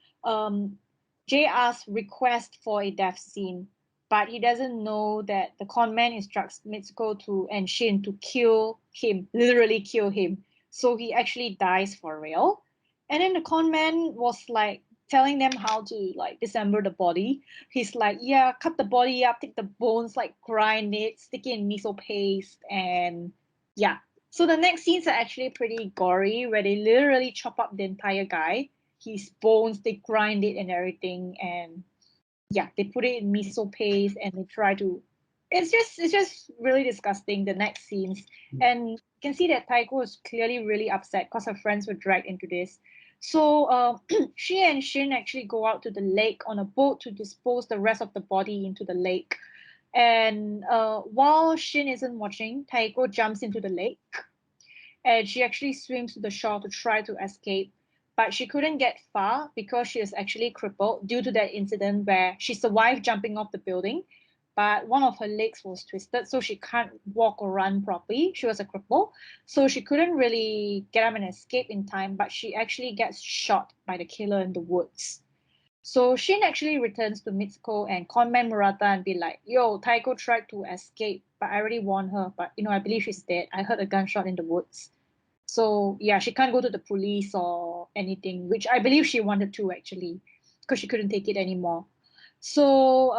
Jay asks request for a death scene, but he doesn't know that the con man instructs Mitsuko and Shin to kill him, literally kill him. So he actually dies for real. And then the con man was like telling them how to like disassemble the body. He's like, yeah, cut the body up, take the bones, like grind it, stick it in miso paste, and yeah, So the next scenes are actually pretty gory, where they literally chop up the entire guy, his bones, they grind it and everything, and yeah, they put it in miso paste and they try to. It's just really disgusting. The next scenes, and you can see that Taiko is clearly really upset because her friends were dragged into this. So she and Shin actually go out to the lake on a boat to dispose the rest of the body into the lake. And while Shin isn't watching, Taiko jumps into the lake and she actually swims to the shore to try to escape. But she couldn't get far because she is actually crippled due to that incident where she survived jumping off the building, but one of her legs was twisted, so she can't walk or run properly. She was a cripple, so she couldn't really get up and escape in time, but she actually gets shot by the killer in the woods. So Shin actually returns to Mitsuko and conman Murata and be like, yo, Taiko tried to escape, but I already warned her, but I believe she's dead. I heard a gunshot in the woods. So yeah, she can't go to the police or anything, which I believe she wanted to actually, because she couldn't take it anymore. So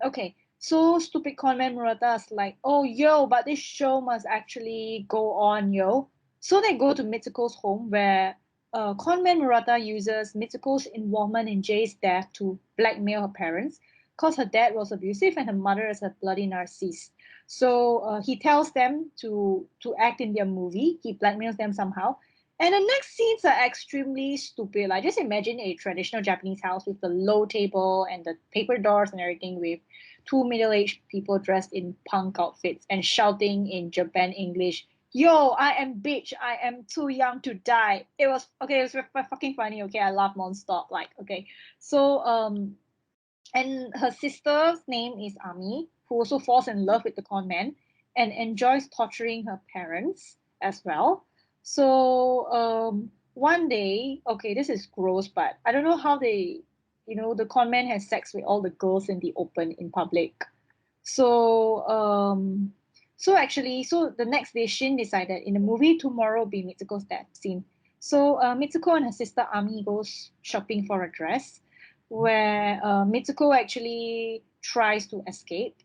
okay, so stupid conman Murata's like, oh yo, but this show must actually go on, yo. So they go to Mitsuko's home where conman Murata uses Mitsuko's involvement in Jay's death to blackmail her parents, because her dad was abusive and her mother is a bloody narcissist. So he tells them to act in their movie. He blackmails them somehow. And the next scenes are extremely stupid. Like just imagine a traditional Japanese house with the low table and the paper doors and everything, with two middle-aged people dressed in punk outfits and shouting in Japan English, yo, I am bitch, I am too young to die. It was okay, it was fucking funny, okay, I laughed nonstop. Like, okay. So and her sister's name is Ami, who also falls in love with the con man and enjoys torturing her parents as well. So one day, okay, this is gross, but I don't know how they, the con man has sex with all the girls in the open in public. So so the next day Shin decided in the movie tomorrow will be Mitsuko's death scene. So Mitsuko and her sister Ami goes shopping for a dress, where Mitsuko actually tries to escape.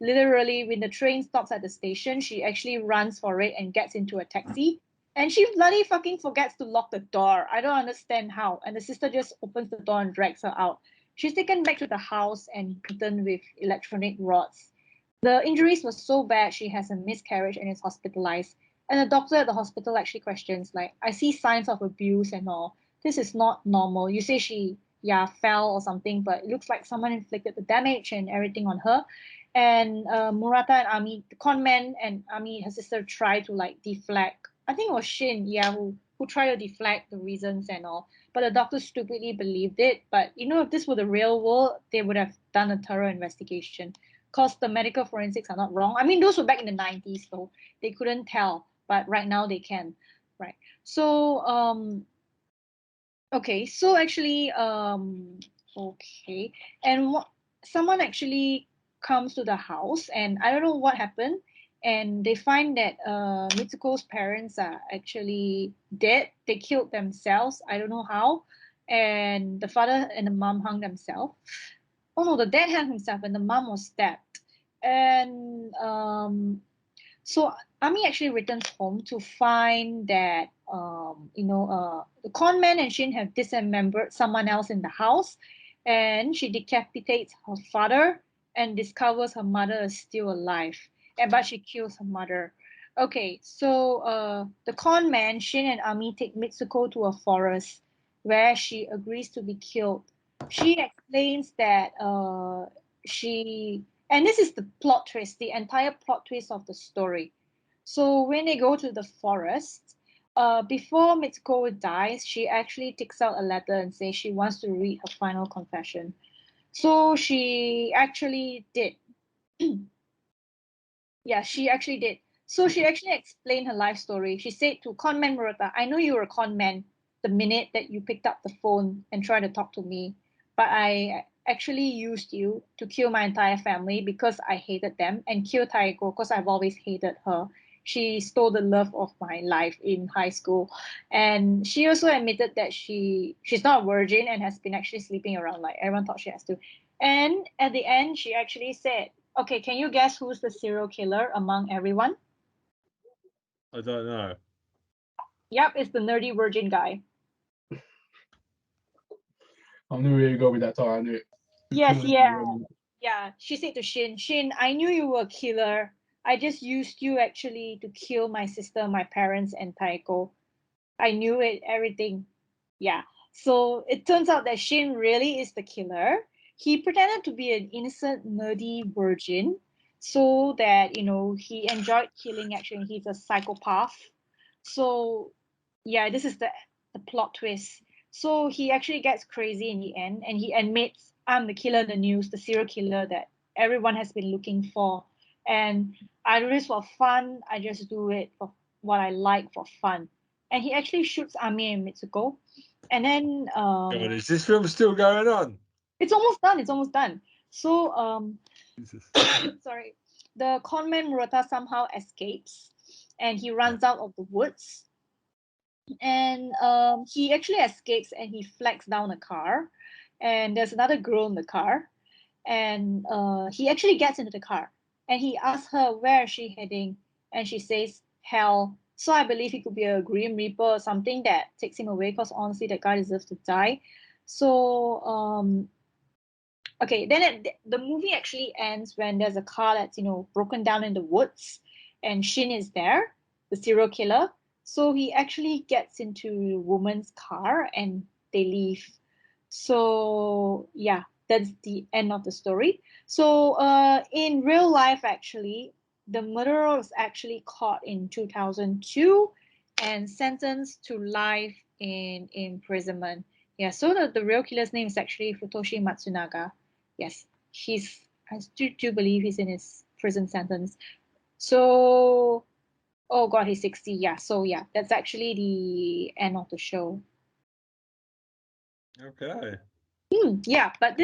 Literally, when the train stops at the station, she actually runs for it and gets into a taxi. And she bloody fucking forgets to lock the door. I don't understand how. And the sister just opens the door and drags her out. She's taken back to the house and beaten with electronic rods. The injuries were so bad she has a miscarriage and is hospitalized. And the doctor at the hospital actually questions, like, I see signs of abuse and all. This is not normal. You say she fell or something, but it looks like someone inflicted the damage and everything on her. And Murata and Ami, the con man and Ami, her sister, try to like deflect. I think it was Shin, who tried to deflect the reasons and all. But the doctor stupidly believed it. But if this were the real world, they would have done a thorough investigation. Because the medical forensics are not wrong. I mean, those were back in the 90s, so they couldn't tell. But right now they can. Right. So, okay. So actually, okay. And someone actually comes to the house, and I don't know what happened. And they find that Mitsuko's parents are actually dead. They killed themselves. I don't know how. And the father and the mom hung themselves. Oh no, the dad hung himself and the mom was stabbed. And so Ami actually returns home to find that the con man and Shin have dismembered someone else in the house, and she decapitates her father and discovers her mother is still alive, but she kills her mother. Okay, so the con man, Shin and Ami take Mitsuko to a forest where she agrees to be killed. She explains that and this is the plot twist, the entire plot twist of the story. So when they go to the forest, before Mitsuko dies, she actually takes out a letter and says she wants to read her final confession. So she actually did. Yeah, she actually did. So she actually explained her life story. She said to conman Murata, I know you were a conman the minute that you picked up the phone and tried to talk to me, but I actually used you to kill my entire family because I hated them, and kill Taiko because I've always hated her. She stole the love of my life in high school. And she also admitted that she's not a virgin and has been actually sleeping around like everyone thought she has to. And at the end, she actually said, okay, can you guess who's the serial killer among everyone? I don't know. Yep, it's the nerdy virgin guy. I knew where you go with that, Tara. I knew it. Yes, yeah. She said to Shin, I knew you were a killer. I just used you actually to kill my sister, my parents, and Taiko. I knew it, everything. Yeah. So it turns out that Shin really is the killer. He pretended to be an innocent, nerdy virgin so that, he enjoyed killing. Actually, he's a psychopath. So, yeah, this is the plot twist. So he actually gets crazy in the end and he admits, I'm the killer in the news, the serial killer that everyone has been looking for. And I do this for fun. I just do it for what I like for fun. And he actually shoots Ami and Mitsuko. And then God, is this film still going on? It's almost done. So Jesus. sorry. The conman Murata somehow escapes and he runs out of the woods. And he actually escapes and he flags down a car. And there's another girl in the car. And he actually gets into the car. And he asks her, where is she heading? And she says, hell. So I believe he could be a Grim Reaper or something that takes him away because honestly, that guy deserves to die. So, okay, then the movie actually ends when there's a car that's, broken down in the woods and Shin is there, the serial killer. So he actually gets into the woman's car and they leave. So, yeah, that's the end of the story. So, in real life, actually, the murderer was actually caught in 2002 and sentenced to life in imprisonment. Yeah, so the real killer's name is actually Futoshi Matsunaga. Yes, I still do believe he's in his prison sentence. So, oh God, he's 60. Yeah, so yeah, that's actually the end of the show. Okay. Yeah, but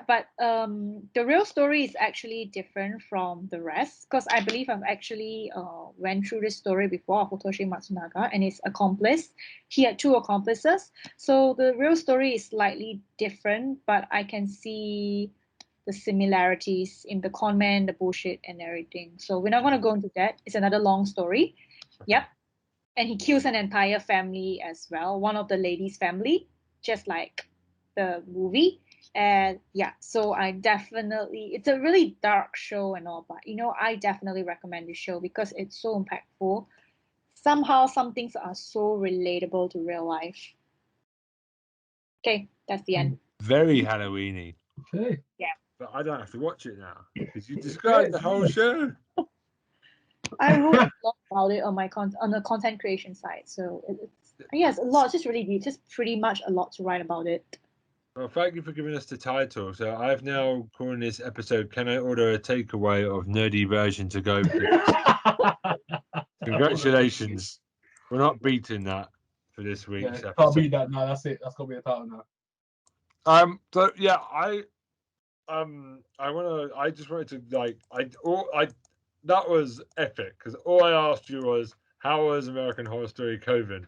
but the real story is actually different from the rest because I believe I've actually went through this story before of Futoshi Matsunaga and his accomplice. He had two accomplices, so the real story is slightly different, but I can see the similarities in the con man, the bullshit, and everything. So we're not gonna go into that. It's another long story. Yep. And he kills an entire family as well, one of the ladies' family, just like the movie. And yeah, so it's a really dark show and all, but I definitely recommend this show because it's so impactful. Somehow some things are so relatable to real life. Okay, that's the end. Very Halloween-y. Okay. Yeah. But I don't have to watch it now because you described the whole show. I wrote a lot about it on the content creation site, so it's a lot. It's just really deep, just pretty much a lot to write about it. Well, thank you for giving us the title. So I've now called this episode, Can I Order a Takeaway of Nerdy Version to Go, please? Congratulations. We're not beating that for this week's episode. Can't beat that now. That's it. That's gonna be the title now. So yeah, I just wanted to that was epic because all I asked you was how was American Horror Story COVID?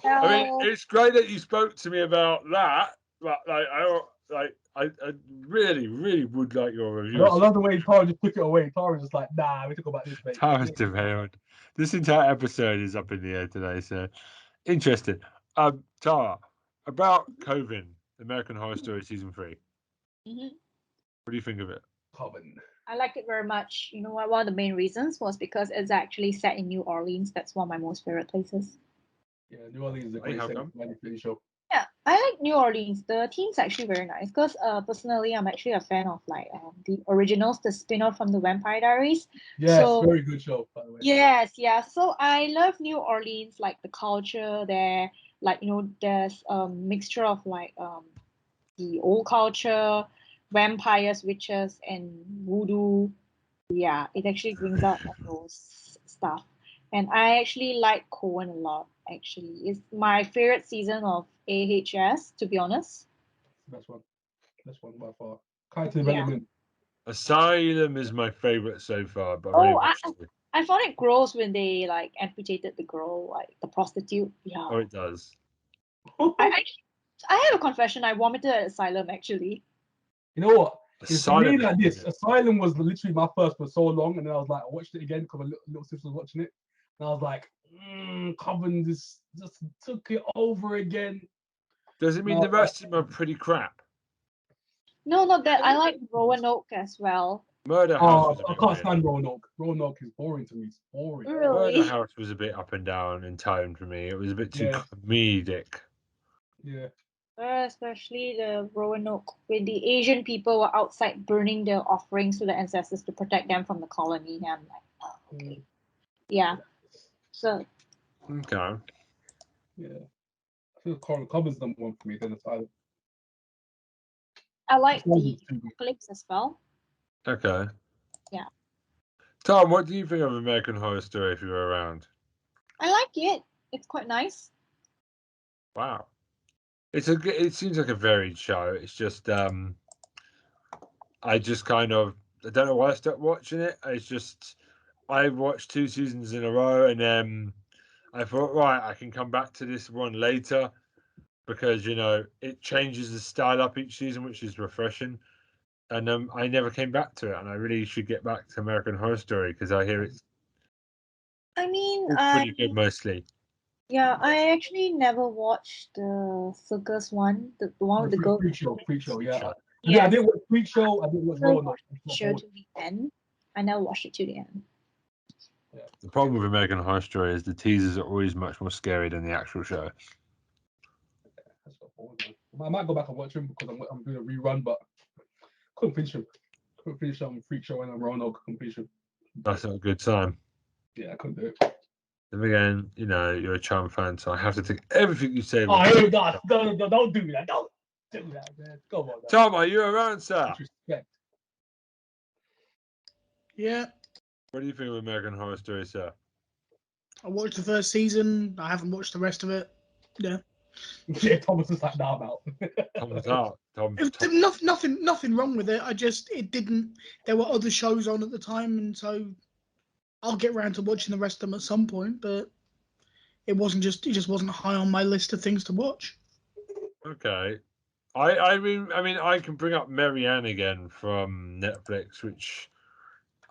I mean, it's great that you spoke to me about that, but I really, really would like your review. I love the way Tara just took it away. Tara was just like, nah, we talk about this, mate. Tara's derailed. This entire episode is up in the air today, so interesting. Tara, about Coven, American Horror Story Season 3. Mm-hmm. What do you think of it? Coven. I liked it very much. You know what? One of the main reasons was because it's actually set in New Orleans. That's one of my most favorite places. Yeah, New Orleans is a great show. Yeah, I like New Orleans. The theme's actually very nice because personally, I'm actually a fan of the originals, the spin-off from the Vampire Diaries. Yes, very good show, by the way. Yes, yeah. So I love New Orleans, like the culture there. There's a mixture of the old culture, vampires, witches, and voodoo. Yeah, it actually brings out all those stuff. And I actually like Cohen a lot, actually. It's my favorite season of AHS, to be honest. Best one by far. Character development. Asylum is my favorite so far, but I found it gross when they amputated the girl, the prostitute. Yeah. Oh, it does. I have a confession. I vomited at Asylum, actually. You know what? It's for me like this. Asylum was literally my first for so long, and then I was like, I watched it again because my little sister was watching it, and I was like, Coven just took it over again. Does it mean the rest of them are pretty crap? No, not that. I like Roanoke as well. Murder House. I can't stand Roanoke. Roanoke is boring to me. It's boring. Really? Murder House was a bit up and down in tone for me. It was a bit too comedic. Yeah. Especially the Roanoke, when the Asian people were outside burning their offerings to the ancestors to protect them from the colony. And I'm like, oh, okay. Yeah. So. Okay. Yeah. I feel Coven's number one for me, then Asylum. I like the Apocalypse as well. Okay. Yeah. Tom, what do you think of American Horror Story if you were around? I like it. It's quite nice. Wow. It seems like a varied show. It's just I just kind of I don't know why I stopped watching it. It's just I watched 2 seasons in a row and then I thought, right, I can come back to this one later because it changes the style up each season, which is refreshing. And I never came back to it, and I really should get back to American Horror Story because I hear it's. I mean, pretty good mostly. Yeah, I actually never watched the circus one, the one with the girl. Freak show, yeah. Yes. I didn't watch Freak Show. I didn't watch Roanoke. Show to the end. I never watched it to the end. Yeah. The problem with American Horror Story is the teasers are always much more scary than the actual show. I might go back and watch them because I'm doing a rerun, but couldn't finish them. Couldn't finish them Freak Show and Roanoke. Couldn't finish them. That's not a good time. Yeah, I couldn't do it. Then again, you're a Charm fan, so I have to take everything you say. Oh, no, don't do that. Don't do that, man. Come on, man. Tom, are you around, sir? Disrespect. Yeah. What do you think of American Horror Story, sir? I watched the first season. I haven't watched the rest of it. Yeah. Yeah, Thomas is like, nah, I'm out. Thomas out. Nothing wrong with it. It didn't. There were other shows on at the time, and so I'll get around to watching the rest of them at some point. But it just wasn't high on my list of things to watch. Okay. I mean, I can bring up Marianne again from Netflix, which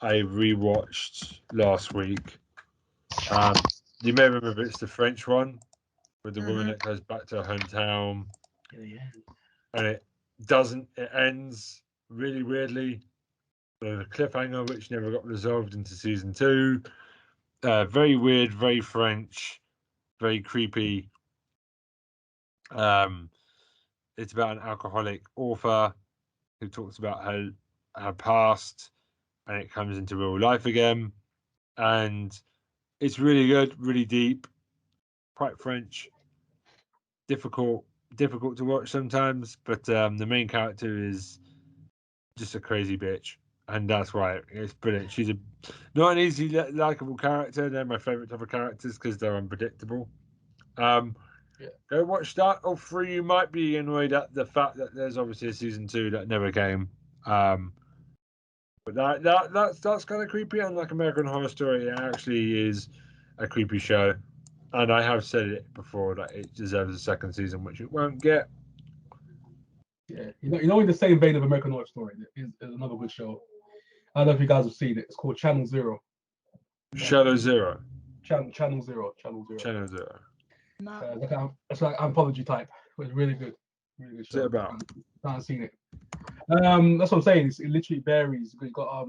I rewatched last week. You may remember it's the French one with the woman that goes back to her hometown. Yeah. And it ends really weirdly with a cliffhanger which never got resolved into season 2. Very weird, very French, very creepy. It's about an alcoholic author who talks about her past, and it comes into real life again. And it's really good, really deep, quite French, difficult to watch sometimes. But the main character is just a crazy bitch, and that's why it's brilliant. She's not an easy, likable character. They're my favorite type of characters because they're unpredictable. Go watch that. Or 3, you might be annoyed at the fact that there's obviously a season 2 that never came. But that's kind of creepy. Unlike American Horror Story, it actually is a creepy show, and I have said it before that it deserves a second season, which it won't get. Yeah, in the same vein of American Horror Story, is another good show. I don't know if you guys have seen it. It's called Channel Zero. Shadow Zero. Channel Zero. Nah. It's like anthology type. It's really good. Really good show. What's it about? I haven't seen it. That's what I'm saying. It literally varies. You've got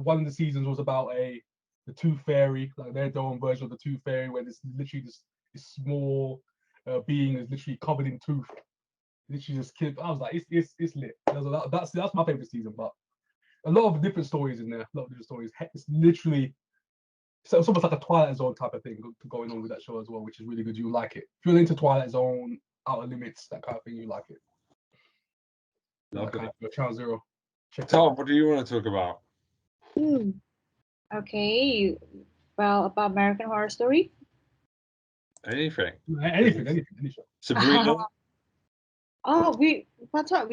one of the seasons was about the Tooth Fairy, like their own version of the Tooth Fairy, where this literally this small being is literally covered in tooth. Literally just kid. I was like, it's lit. That's my favorite season, but a lot of different stories in there. A lot of different stories. It's literally. So it's almost like a Twilight Zone type of thing going on with that show as well, which is really good. You like it. If you're into Twilight Zone, Outer Limits, that kind of thing, you like it. Channel Zero. Tom, what do you want to talk about? Okay. Well, about American Horror Story? Anything. Any show. Sabrina? I thought we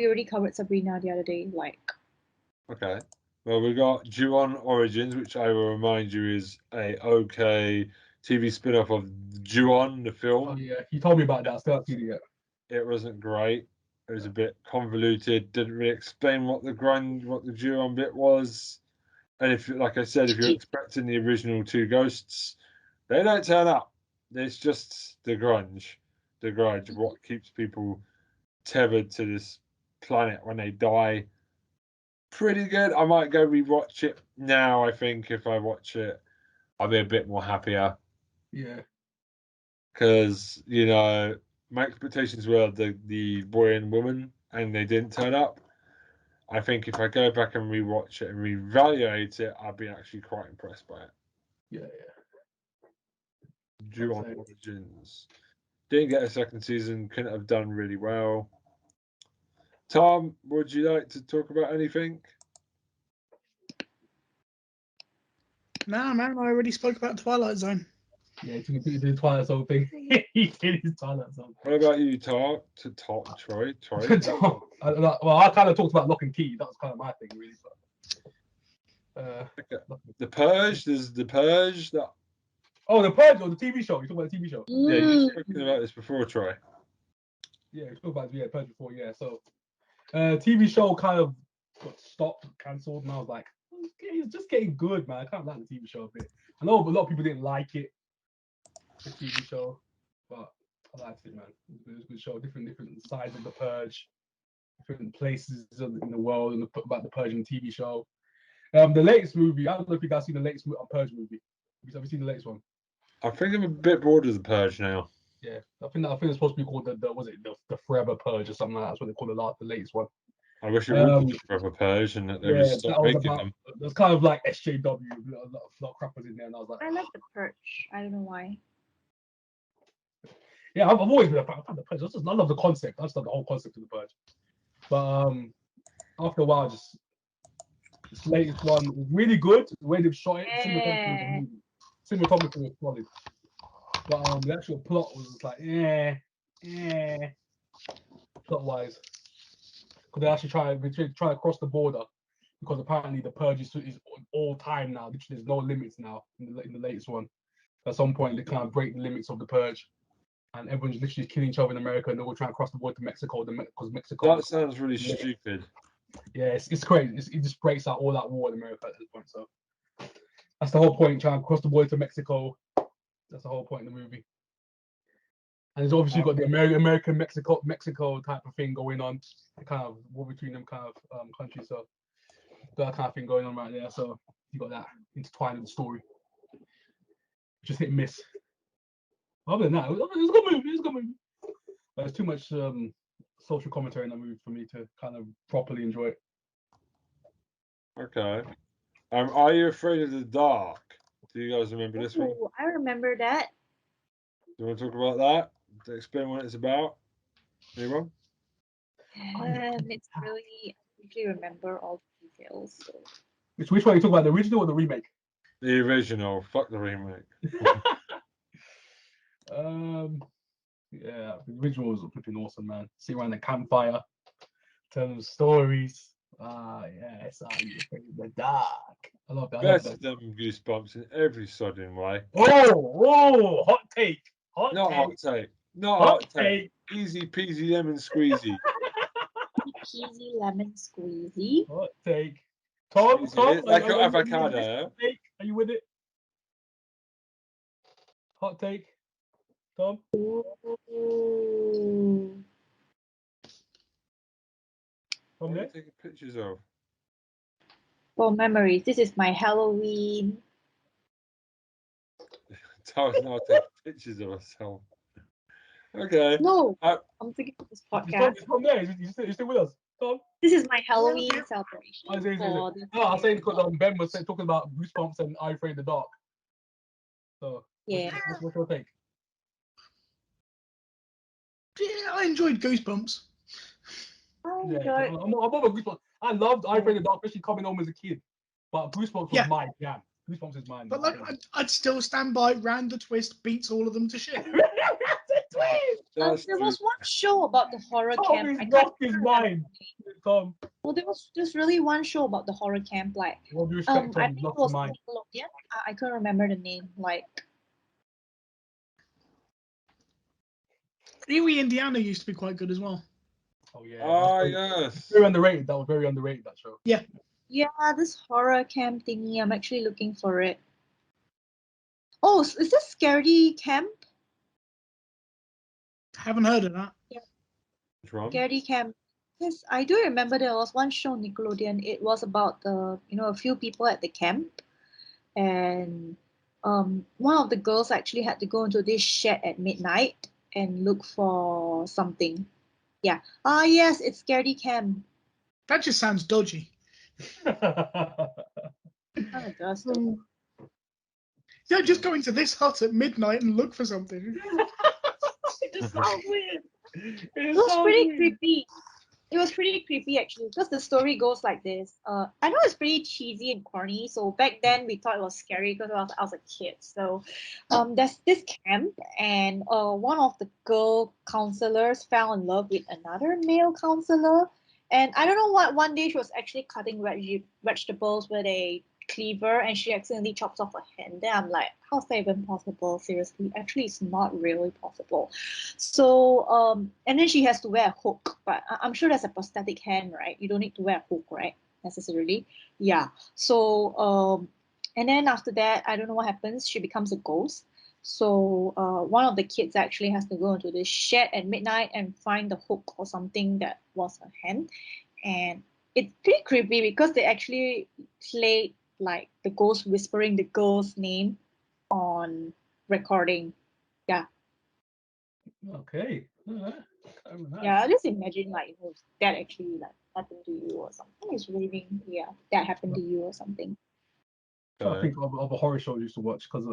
already covered Sabrina the other day. Okay. Well, we got Ju-On Origins, which I will remind you is a okay TV spin-off of Ju-On, the film. Oh yeah, you told me about that. I still haven't seen it yet. It wasn't great. It was a bit convoluted. Didn't really explain what the Juon bit was. And if, like I said, if you're expecting the original two ghosts, they don't turn up. It's just the grudge, what keeps people tethered to this planet when they die. Pretty good. I might go rewatch it now. I think if I watch it, I'll be a bit more happier. Yeah. Because, my expectations were the boy and woman, and they didn't turn up. I think if I go back and rewatch it and reevaluate it, I'll be actually quite impressed by it. Yeah. Ju-on Origins. Didn't get a second season, couldn't have done really well. Tom, would you like to talk about anything? No, man, I already spoke about Twilight Zone. Yeah, he did the Twilight Zone thing. He did his Twilight Zone. What about you, Troy? Troy? Well, I kind of talked about Locke and Key. That was kind of my thing, really. The Purge. There's the Purge. The Purge, or the TV show. You talking about the TV show? Yeah, you spoken about this before, Troy. Yeah, we spoke about Purge before. Yeah, so TV show kind of got stopped, cancelled, and I was like, it's just getting good, man. I kind of like the TV show a bit. I know a lot of people didn't like it, the TV show, but I liked it, man. It was a good show. Different sides of the Purge, different places in the world, and about the Purge and the TV show. The latest movie, I don't know if you guys seen the latest Purge movie. Have you seen the latest one? I think I'm a bit bored of the Purge now. Yeah, I think it's supposed to be called the Forever Purge or something like that. That's what they call the latest one. I wish it would be the Forever Purge and that they would stop making them. It was kind of like SJW. A lot of crap was in there, and I was like, I like the Purge. I don't know why. Yeah, I've always been a fan of the Purge. I love the concept. I just love the whole concept of the Purge. But after a while, just this latest one was really good. The way they've shot it, cinematography was solid. But the actual plot was just like, plot-wise. Because they actually try to cross the border, because apparently the Purge is all time now. Literally, there's no limits now in the latest one. At some point, they kind of break the limits of the Purge, and everyone's literally killing each other in America, and they're all trying to cross the border to Mexico, because Mexico. That sounds really stupid. Yeah, it's crazy. It just breaks out all that war in America at this point. So that's the whole point, trying to cross the border to Mexico. That's the whole point of the movie. And it's obviously got the American Mexico type of thing going on, the kind of war between them kind of countries. So that kind of thing going on right there. So you got that intertwined in the story. Just hit and miss. Other than that, it was a good movie. It was a good movie. But there's too much social commentary in that movie for me to kind of properly enjoy it. Okay. Are You Afraid of the Dark? Do you guys remember this one? I remember that. Do you want to talk about that? To explain what it's about? Anyone? It's really, I usually remember all the details. So. Which one are you talking about? The original or the remake? The original. Fuck the remake. Yeah, the original was flipping awesome, man. Sit around the campfire, tell them stories. Yes, Are You Afraid of the Dark? I love that. Best of them Goosebumps in every sodding way. Oh, hot take. Not hot take. Easy peasy lemon squeezy. Peasy lemon squeezy. Hot take. Tom, like your avocado. Are you with it? Hot take. Tom? Ooh. What are you taking pictures of? For memories, this is my Halloween. Tom's not taking pictures of herself. Okay. No, I'm thinking of this podcast. Tom there. You still with us, Tom? This is my Halloween celebration. I was saying because Ben was talking about Goosebumps and Are You Afraid of the Dark. So yeah, what's your take? Yeah, I enjoyed Goosebumps. I'm over Goosebumps. I loved Are You Afraid of the Dark, especially coming home as a kid. But Goosebumps was my jam. Goosebumps is mine. But like, I'd still stand by Rand the Twist beats all of them to shit. there was one show about the horror camp. I can't his mind. Well, there was just really one show about the horror camp. Like, I think it was Nickelodeon. I can't remember the name. Like, Erie, Indiana used to be quite good as well. Oh yeah. Oh yes. Very underrated. That was very underrated. That show. Yeah. Yeah, this horror camp thingy. I'm actually looking for it. Oh, is this Scaredy Camp? Haven't heard of that. Which one? Scaredy Camp. Yes, I do remember there was one show on Nickelodeon. It was about a few people at the camp, and one of the girls actually had to go into this shed at midnight and look for something. Yeah. Ah, yes, it's Scaredy Camp. That just sounds dodgy. Kind of does though. Yeah, just go into this hut at midnight and look for something. It just sounds weird. It was pretty creepy. It was pretty creepy actually, because the story goes like this. I know it's pretty cheesy and corny, so back then we thought it was scary because I was a kid. So there's this camp, and one of the girl counselors fell in love with another male counselor. And I don't know what, one day she was actually cutting vegetables with a cleaver, and she accidentally chops off a hand. Then I'm like, how's that even possible? Seriously, actually, it's not really possible. So and then she has to wear a hook, but I'm sure that's a prosthetic hand, right? You don't need to wear a hook, right? Necessarily, yeah. So and then after that, I don't know what happens. She becomes a ghost. So one of the kids actually has to go into this shed at midnight and find the hook or something that was her hand, and it's pretty creepy because they actually played like the ghost whispering the girl's name on recording. Yeah. Okay. Yeah, just imagine like that actually like happened to you or something. It's raining. Yeah, that happened to you or something. I think of a horror show I used to watch because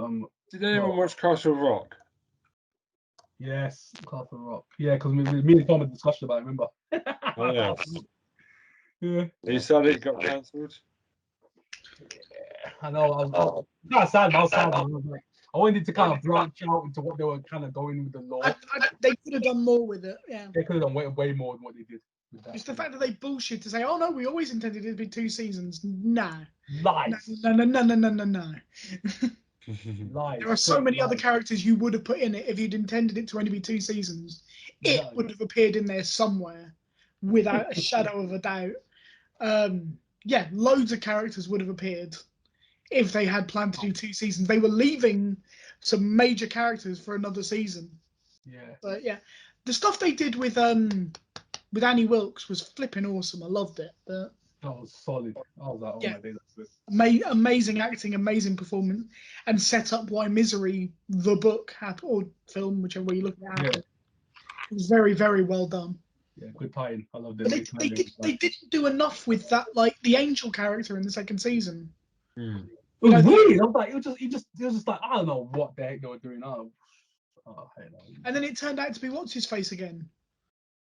Did anyone watch Castle Rock? Yes, Castle Rock. Yeah, because me and Tom had a discussion about it, remember? Oh, yes. Yeah. You said it got cancelled? Yeah, I know. I was kind of sad, but I was sad. I wanted to kind of branch out into what they were kind of going with the lore. They could have done more with it, yeah. They could have done way more than what they did. With that. It's the fact that they bullshit to say, oh no, we always intended it to be 2 seasons. Nah. Lies. No. Lies. There are so many other characters you would have put in it if you'd intended it to only be 2 seasons. It would have appeared in there somewhere without a shadow of a doubt. Yeah, loads of characters would have appeared if they had planned to do 2 seasons. They were leaving some major characters for another season. Yeah. But yeah, the stuff they did with Annie Wilkes was flipping awesome. I loved it. But that was solid. I was like, oh yeah, my days, amazing acting, amazing performance, and set up why Misery, the book, or film, whichever way you look at it, it was very, very well done. Yeah, good tie-in. I loved But it. they didn't do enough with that, like the Angel character in the second season. It was weird. I was like, it was just like, I don't know what the heck they were doing. And then it turned out to be what's his face again.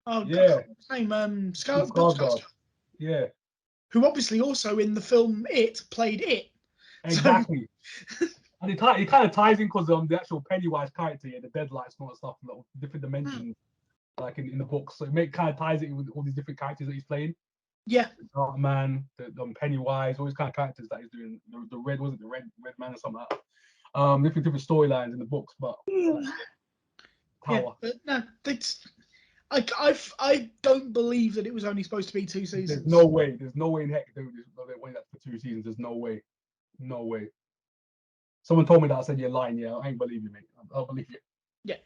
Oh, yeah. What's his name? Skarsgård. Yeah. Who obviously also in the film It played It. Exactly. So... and it kind of ties in because the actual Pennywise character, the deadlights and all that stuff, different dimensions, like in the books. So it kind of ties it with all these different characters that he's playing. Yeah. Dark Man, the Pennywise, all these kind of characters that he's doing. The red man or something like that. Different storylines in the books, but Power. Yeah, but no, I don't believe that it was only supposed to be 2 seasons. There's no way in heck they went that for 2 seasons. There's no way. Someone told me that. I said, you're lying. Yeah, I ain't believe you, mate. I don't believe you. Yeah.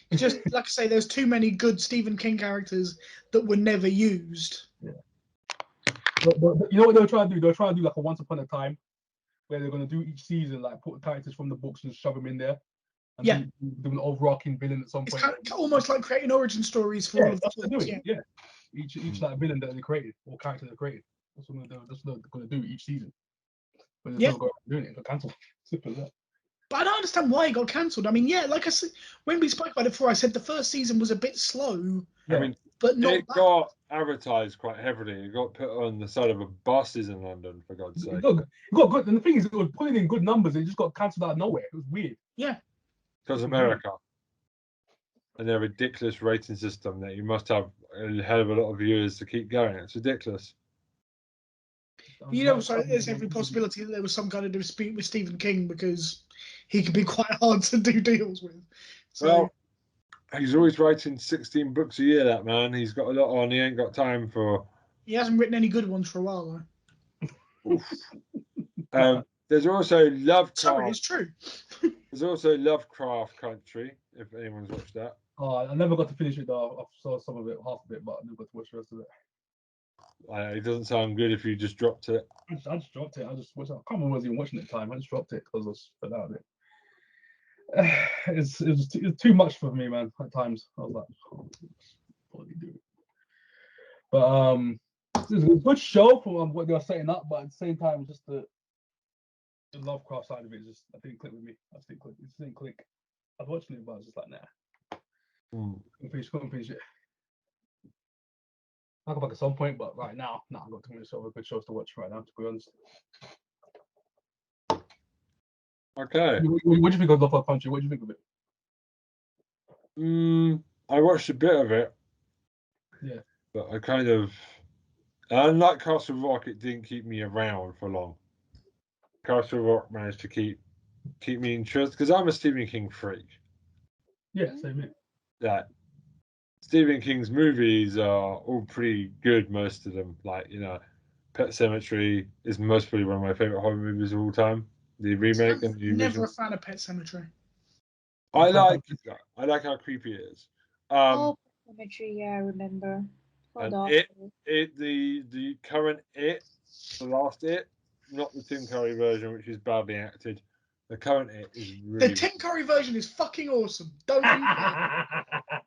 It's just like I say, there's too many good Stephen King characters that were never used. Yeah. But you know what they'll try to do? They'll try to do like a Once Upon a Time, where they're going to do each season, like put characters from the books and shove them in there. And do an overarching villain at some point. It's almost like creating origin stories for all of the books. Yeah. Each like villain that they created or character they created. That's what they're going to do each season. But they're still doing it. They're cancelled. Simple as that. But I don't understand why it got cancelled. I mean, yeah, like I said, when we spoke about it before, I said the first season was a bit slow. Yeah. I mean, but not it got advertised quite heavily. It got put on the side of a buses in London, for God's sake. It got good. And the thing is, it was putting in good numbers. It just got cancelled out of nowhere. It was weird. Yeah. Because America and their ridiculous rating system that you must have a hell of a lot of viewers to keep going. It's ridiculous. So there's every possibility that there was some kind of dispute with Stephen King because he can be quite hard to do deals with. So, well, He's always writing 16 books a year, that man. He's got a lot on. He ain't got time for... He hasn't written any good ones for a while, though. There's also Lovecraft. Sorry, it's true. There's also Lovecraft Country, if anyone's watched that. Oh, I never got to finish it, though. I saw some of it, half of it, but I never got to watch the rest of it. It doesn't sound good if you just dropped it. I just dropped it. I can't remember when I was even watching it at the time. I just dropped it because I was fed out of it. It's too much for me, man. At times, I was like, what do you do? But it's a good show for what they're setting up, but at the same time, just the Lovecraft side of it I didn't click with me. It didn't click. I was watching it, but I was just like, nah. Couldn't finish it. I'll go back at some point, but right now, I've got too many good shows to watch right now, to be honest. Okay. What do you think of Lovecraft Country? What do you think of it? I watched a bit of it. Yeah. But I kind of... Unlike Castle Rock, it didn't keep me around for long. Castle Rock managed to keep me interested, because I'm a Stephen King freak. Yeah, same here. That Stephen King's movies are all pretty good, most of them. Like, Pet Sematary is most probably one of my favorite horror movies of all time. The remake and the never original. a fan of Pet Sematary. I like how creepy it is. Pet Sematary, yeah, I remember. And the current It, the last It, not the Tim Curry version, which is badly acted. The current It is really... The Tim Curry version is fucking awesome. Don't you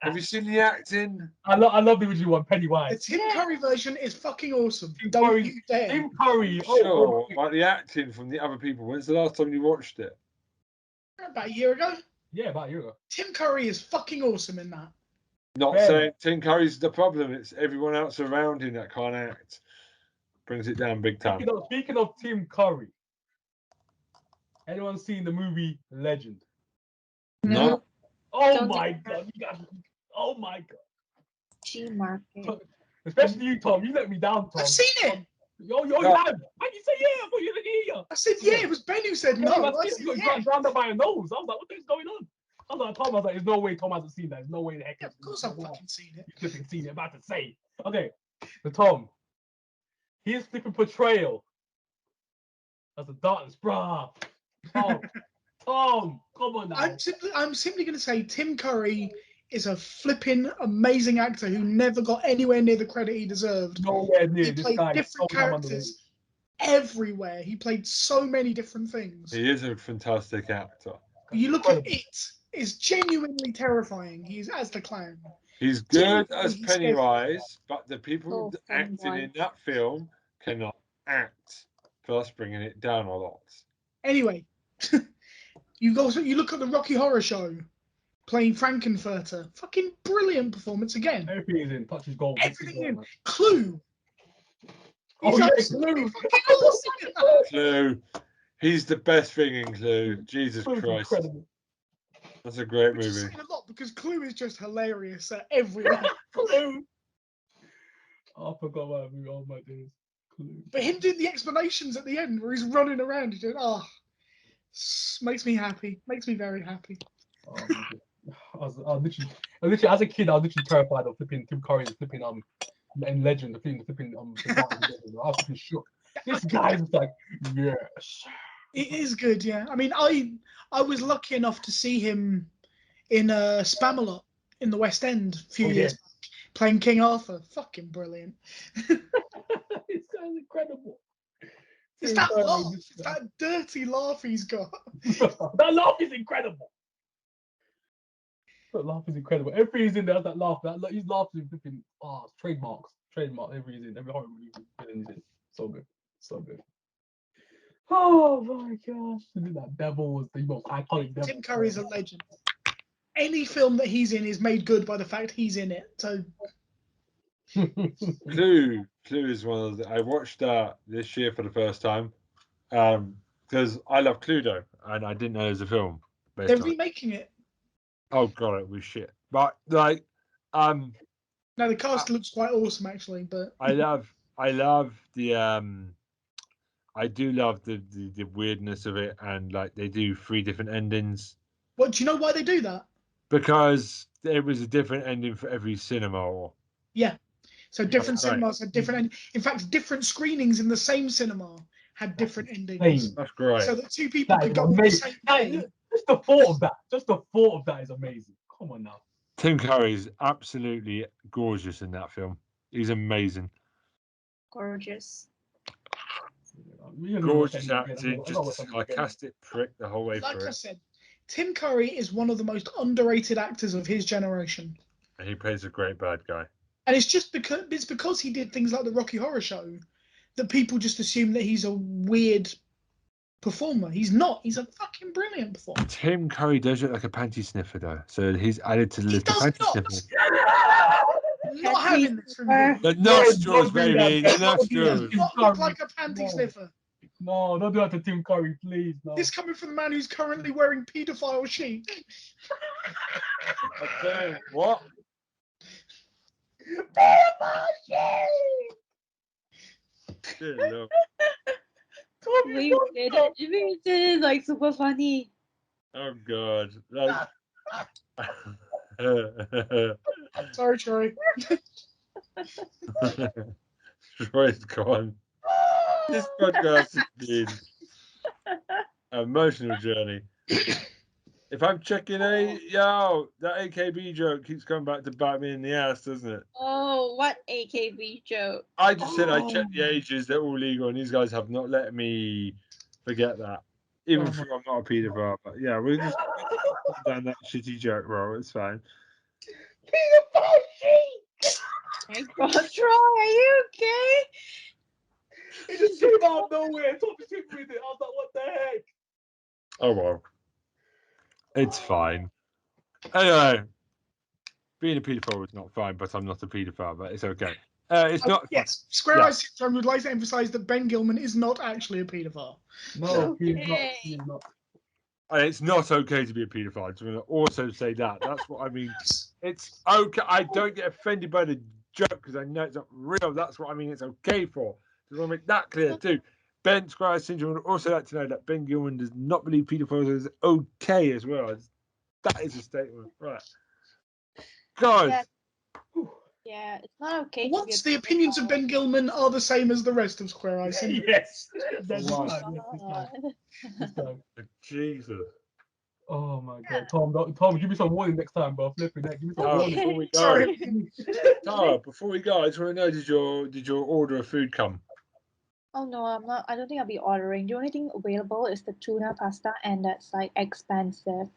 Have you seen the acting? I love the original one, Pennywise. The Tim Curry version is fucking awesome. Tim Don't Curry, you dare. Tim Curry. Sure, like the acting from the other people. When's the last time you watched it? About a year ago. Yeah, about a year ago. Tim Curry is fucking awesome in that. Not saying Tim Curry's the problem. It's everyone else around him that can't act. Brings it down big time. Speaking of Tim Curry, anyone seen the movie Legend? No. Oh my god, you guys! Oh my god. G-Market. Especially you, Tom. You let me down, Tom. I've seen it. Yo, you have. Why you say yeah? I thought you didn't hear you. I said yeah. It was Ben who said no. I said, You got drowned out by a nose. I was like, what the heck's going on? I was like, Tom. I was like, there's no way Tom hasn't seen that. There's no way the heck. Yeah, of course I've fucking seen it. You flipping seen it. About to say. Okay, so Tom, his flipping portrayal as the darkness, bruh. Tom, come on now. I'm simply going to say Tim Curry is a flipping amazing actor who never got anywhere near the credit he deserved. Nowhere near. He played different characters everywhere. He played so many different things. He is a fantastic actor. You look at it's genuinely terrifying. He's as the clown. He's good as Pennywise, but the people acting in that film cannot act, thus bringing it down a lot. Anyway, you look at the Rocky Horror Show, playing Frankenfurter. Fucking brilliant performance again. Everything's in. Touches gold. Everything in. Clue. Clue. Clue. He's the best thing in Clue. Jesus Christ. Incredible. That's a great movie. Saying a lot because Clue is just hilarious at every level. Clue. I forgot about movie. Oh my days. Clue. But him doing the explanations at the end where he's running around, he's doing, makes me happy. Makes me very happy. I was literally, as a kid, I was literally terrified of flipping Tim Curry and flipping in Legend, the flipping I was flipping shook. This guy's like, yes. It is good, yeah. I mean, I was lucky enough to see him in Spamalot in the West End a few years back, playing King Arthur. Fucking brilliant. This guy's incredible. It's that laugh. It's that dirty laugh he's got. That laugh is incredible. That laugh is incredible. Every he's in there has that laugh. His laugh is flipping trademarks. Trademark. Every he's in. Every horror movie he's in. So good. So good. Oh my gosh. That devil was the most iconic devil. Tim Curry's a legend. Any film that he's in is made good by the fact he's in it. So Clue is one of the... I watched this year for the first time because I love Cluedo and I didn't know there was a film. They're remaking it. Oh god, it was shit. But like, no, the cast looks quite awesome actually. But I love the I do love the weirdness of it, and like they do 3 different endings. Well, do you know why they do that? Because it was a different ending for every cinema. Or Yeah. So different Right. cinemas had different in fact, different screenings in the same cinema had different endings. That's great. So that two people That could is go on the amazing. same day. Just the thought of that. Just the thought of that is amazing. Come on now. Tim Curry's absolutely gorgeous in that film. He's amazing. Gorgeous. Gorgeous acting, just a sarcastic prick the whole way Like through I it. said, Tim Curry is one of the most underrated actors of his generation. And he plays a great bad guy. And it's just because he did things like the Rocky Horror Show that people just assume that he's a weird performer. He's not. He's a fucking brilliant performer. Tim Curry does look like a panty sniffer though, so he's added to the list of panty sniffers. Not having this from you. The nostrils, baby, the nostrils. Not look like a panty sniffer. No, don't do that to Tim Curry, please. No. This coming from the man who's currently wearing paedophile chic. Okay, what? Good Lord. We did it like super funny. Oh God. Like... Sorry, Troy. Troy's gone. This podcast has been an emotional journey. If I'm checking that AKB joke keeps coming back to bite me in the ass, doesn't it? Oh, what AKB joke? I just said I checked the ages, they're all legal, and these guys have not let me forget that. Even if I'm not a paedophile, but yeah, we're just down that shitty joke, bro. It's fine. Paedophile chic! My God, Troy, are you okay? It just came out of nowhere. Talk to him with it. I was like, what the heck? Oh well. It's fine. Anyway, being a paedophile is not fine, but I'm not a paedophile, but it's okay. It's not. Yes, Square Eyes Syndrome would like to emphasise that Ben Gilman is not actually a paedophile. No, he's not. He's not. And it's not okay to be a paedophile. I just want to also say that. That's what I mean. It's okay. I don't get offended by the joke because I know it's not real. That's what I mean. It's okay for. Just want to make that clear too. Ben Square Eyes Syndrome would also like to know that Ben Gilman does not believe paedophiles is okay as well. That is a statement, right? Guys. Yeah, it's not okay. Once the opinions of Ben Gilman are the same as the rest of Square Eyes Syndrome. Yes. Jesus. Oh my God, Tom, give me some warning next time, bro. Flipping that. Give me some warning. Before we go, Sorry. Tara, before we go, I just want to know: did your order of food come? Oh no, I'm not. I don't think I'll be ordering. The only thing available is the tuna pasta, and that's like expensive.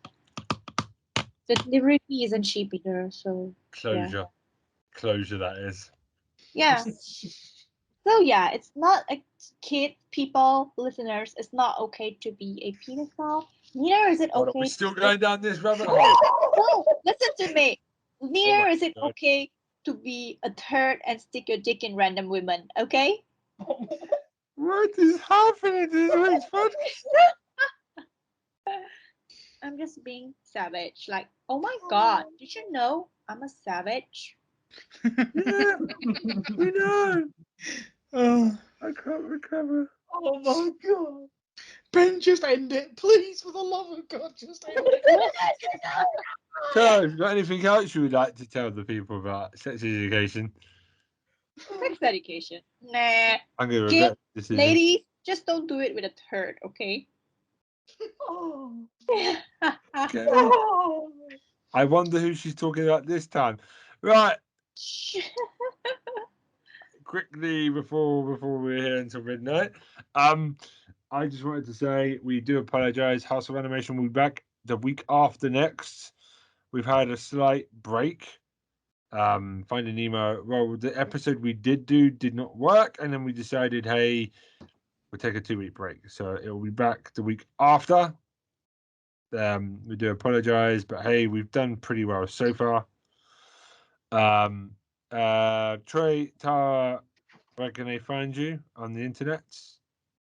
The delivery fee isn't cheap either, so Closure, that is. yeah. So yeah, it's not a kid, people, listeners. It's not okay to be a pedophile. Neither is it okay. We're still going down this rabbit hole. No, listen to me. Neither is it okay to be a turd and stick your dick in random women. Okay? What is happening to this week's podcast? I'm just being savage. Like, oh my God, did you know I'm a savage? Yeah, we know. Oh, I can't recover. Oh my God. Ben, just end it. Please, for the love of God, just end it. So, have you got anything else you would like to tell the people about sex education? Sex education. Nah. I'm going to regret this. Ladies, just don't do it with a turd, okay? Okay. I wonder who she's talking about this time. Right. Quickly before we're here until midnight, I just wanted to say we do apologize. House of Animation will be back the week after next. We've had a slight break. Find an email. Well, the episode we did not work, and then we decided, hey, we'll take a 2-week break. So it will be back the week after. We do apologize, but hey, we've done pretty well so far. Troy, Tara, where can they find you on the internet?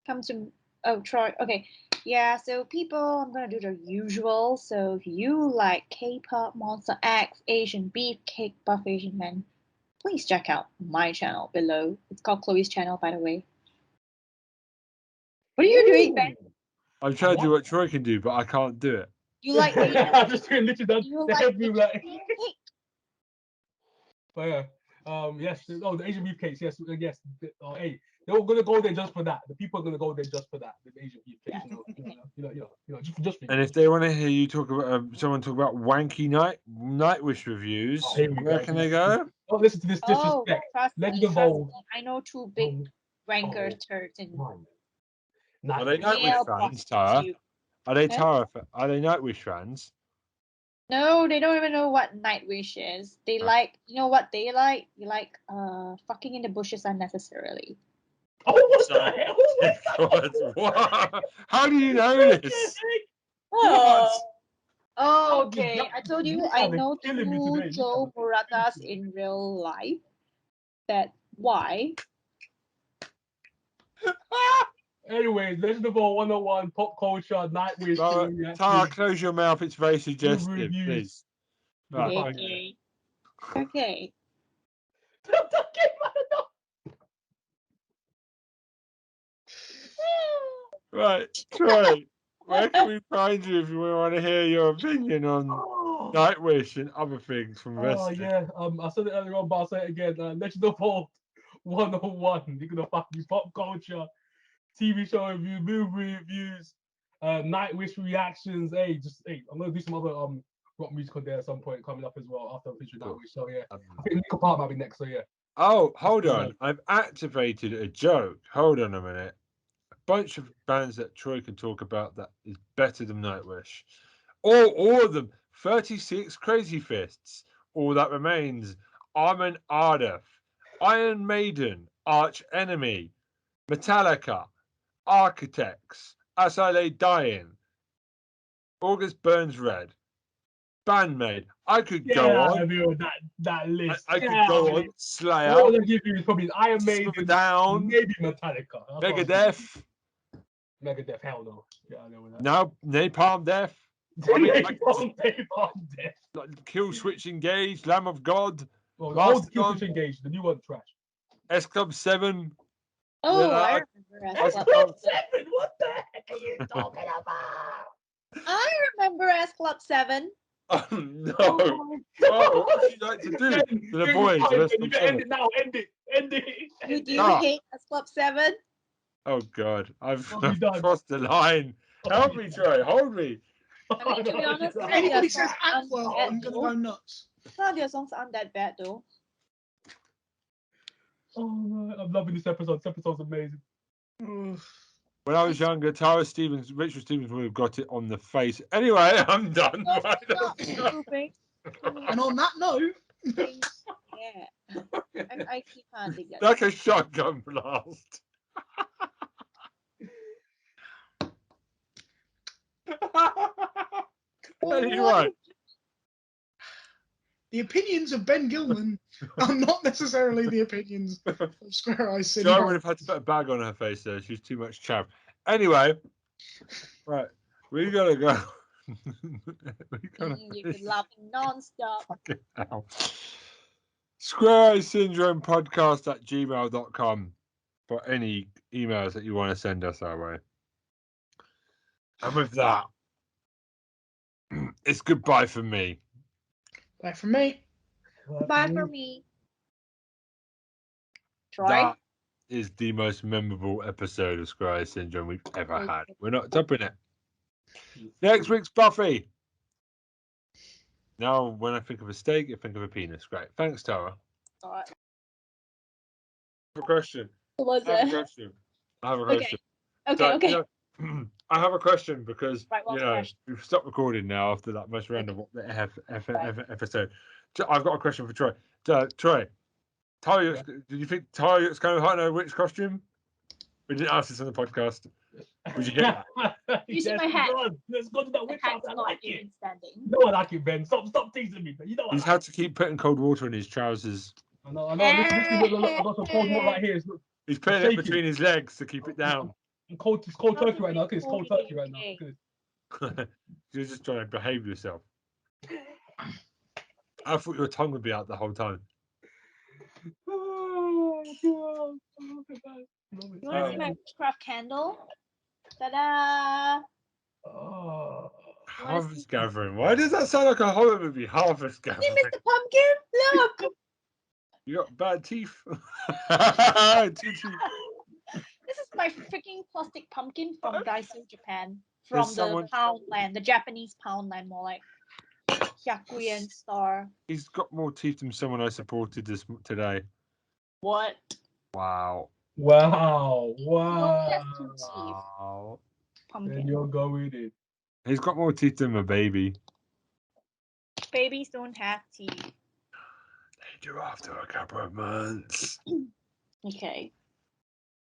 Come to Troy. Okay. Yeah, so people, I'm gonna do the usual. So if you like K-pop, Monster X, Asian Beef, Cake, Buff Asian Men, please check out my channel below. It's called Chloe's channel, by the way. What are you doing, Ben? I'm trying to do what Troy can do, but I can't do it. You like I'm just doing literally done. you The like head move like. Asian But yeah, yes. Oh, the Asian beefcakes. Yes, yes. Oh, hey, they're gonna go there just for that. The people are gonna go there just for that. The Asian beefcakes. Just for And you. if they want to hear you talk about someone talk about wanky Nightwish reviews, Oh, here we where go. can they go? Oh, listen to this Oh, disrespect. trust Legend me, of trust Old. me. I know two big wanker turds in Are they Nightwish male fans, Tara? prostitute. Are they Huh? Are they Nightwish fans? No, they don't even know what Nightwish is. They like, you know what they like? They like fucking in the bushes unnecessarily. Oh, what the hell? What? How do you know this? Oh, Oh, okay. I told you you I have been know killing me two today. Joe Muratas in real life. That why? Anyways, Legend of All 101, pop culture, Nightwish, Tara, reactions, close your mouth. It's very suggestive, reviews. please. Right, Fine. Okay. Okay. right, Troy. Where can we find you if we want to hear your opinion on Nightwish and other things from Oh wrestling? yeah, I said it earlier on, but I'll say it again. Legend of All 101. You're gonna fuck me pop culture, TV show review, movie reviews, Nightwish reactions. Hey, I'm gonna do some other rock musical there at some point coming up as well after I finish with Nightwish. So yeah, I think Nickel Park might be next. So yeah. Oh, hold on. I've activated a joke. Hold on a minute. A bunch of bands that Troy can talk about that is better than Nightwish. All of them. 36 Crazy Fists. All That Remains. Armin Ardeth. Iron Maiden. Arch Enemy. Metallica. Architects. As I Lay Dying. August Burns Red. Bandmate. I could go on. That list. I could go on. Slayer. All I give you is probably Iron Maiden, Down. maybe Metallica. Megadeth. Megadeth, hell no. Yeah, I know that. No, Napalm Death. I mean, Napalm Death. Like Kill Switch Engage, Lamb of God. Well, the old Kill Switch Engage, the new one trash. S Club 7. Oh, I remember S Club 7. What the heck are you talking about? I remember S Club 7. Oh no! Oh, what would you like to do to the boys? You can end it now. End it. Do you hate S Club 7? Oh God, I've done? crossed the line. Help me, Troy. Hold me. I mean, to be honest, If anybody says Atwell, I'm gonna go nuts. Some of their songs aren't that bad though. Oh, I'm loving this episode. This episode's amazing. When I was younger, Richard Stevens would have got it on the face. Anyway, I'm done. And on that note, yeah, I keep handling that. Like a shotgun blast. Anyway. The opinions of Ben Gilman are not necessarily the opinions of Square Eyes Syndrome. Jo would have had to put a bag on her face though. She's too much chav. Anyway, right, we gotta go. You've been laughing non-stop. Square Eyes Syndrome podcast at gmail.com for any emails that you want to send us our way. And with that, it's goodbye from me. Bye from me. Bye for me. Troy? That is the most memorable episode of Square Eyes Syndrome we've ever had. We're not topping it. Next week's Buffy. Now, when I think of a steak, I think of a penis. Great. Thanks, Tara. All right. I have a question. What was I have it? a question. I have a question. Okay. You know, I have a question because question? we've stopped recording now after that most random episode. I've got a question for Troy. Troy, did you think Talia kind of hot in a witch costume? We didn't ask this on the podcast. Would you get that? You see my hat? Let's go to that witch house. I like it. Standing. No, I like it, Ben. Stop teasing me, Ben. You know He's had to keep putting cold water in his trousers. I know. Listen, I got some cold water right here. He's putting it between his legs to keep it down. It's cold turkey right now. Okay, it's cold turkey right now. Good. You're just trying to behave yourself. I thought your tongue would be out the whole time. Oh, God. You want to see my witchcraft candle? Ta-da! Oh. Harvest Gathering. Why does that sound like a horror movie? Harvest See, Gathering. Mr. Pumpkin, look. You got bad teeth. Two teeth. This is my freaking plastic pumpkin from Daiso, Japan. From There's the someone- Poundland, the Japanese Poundland, more like Hyakuyen Star. He's got more teeth than someone I supported today. What? Wow. Wow. He only has 2 teeth. Wow. And Pumpkin. you're going in. He's got more teeth than my baby. Babies don't have teeth. They do after a couple of months. Okay.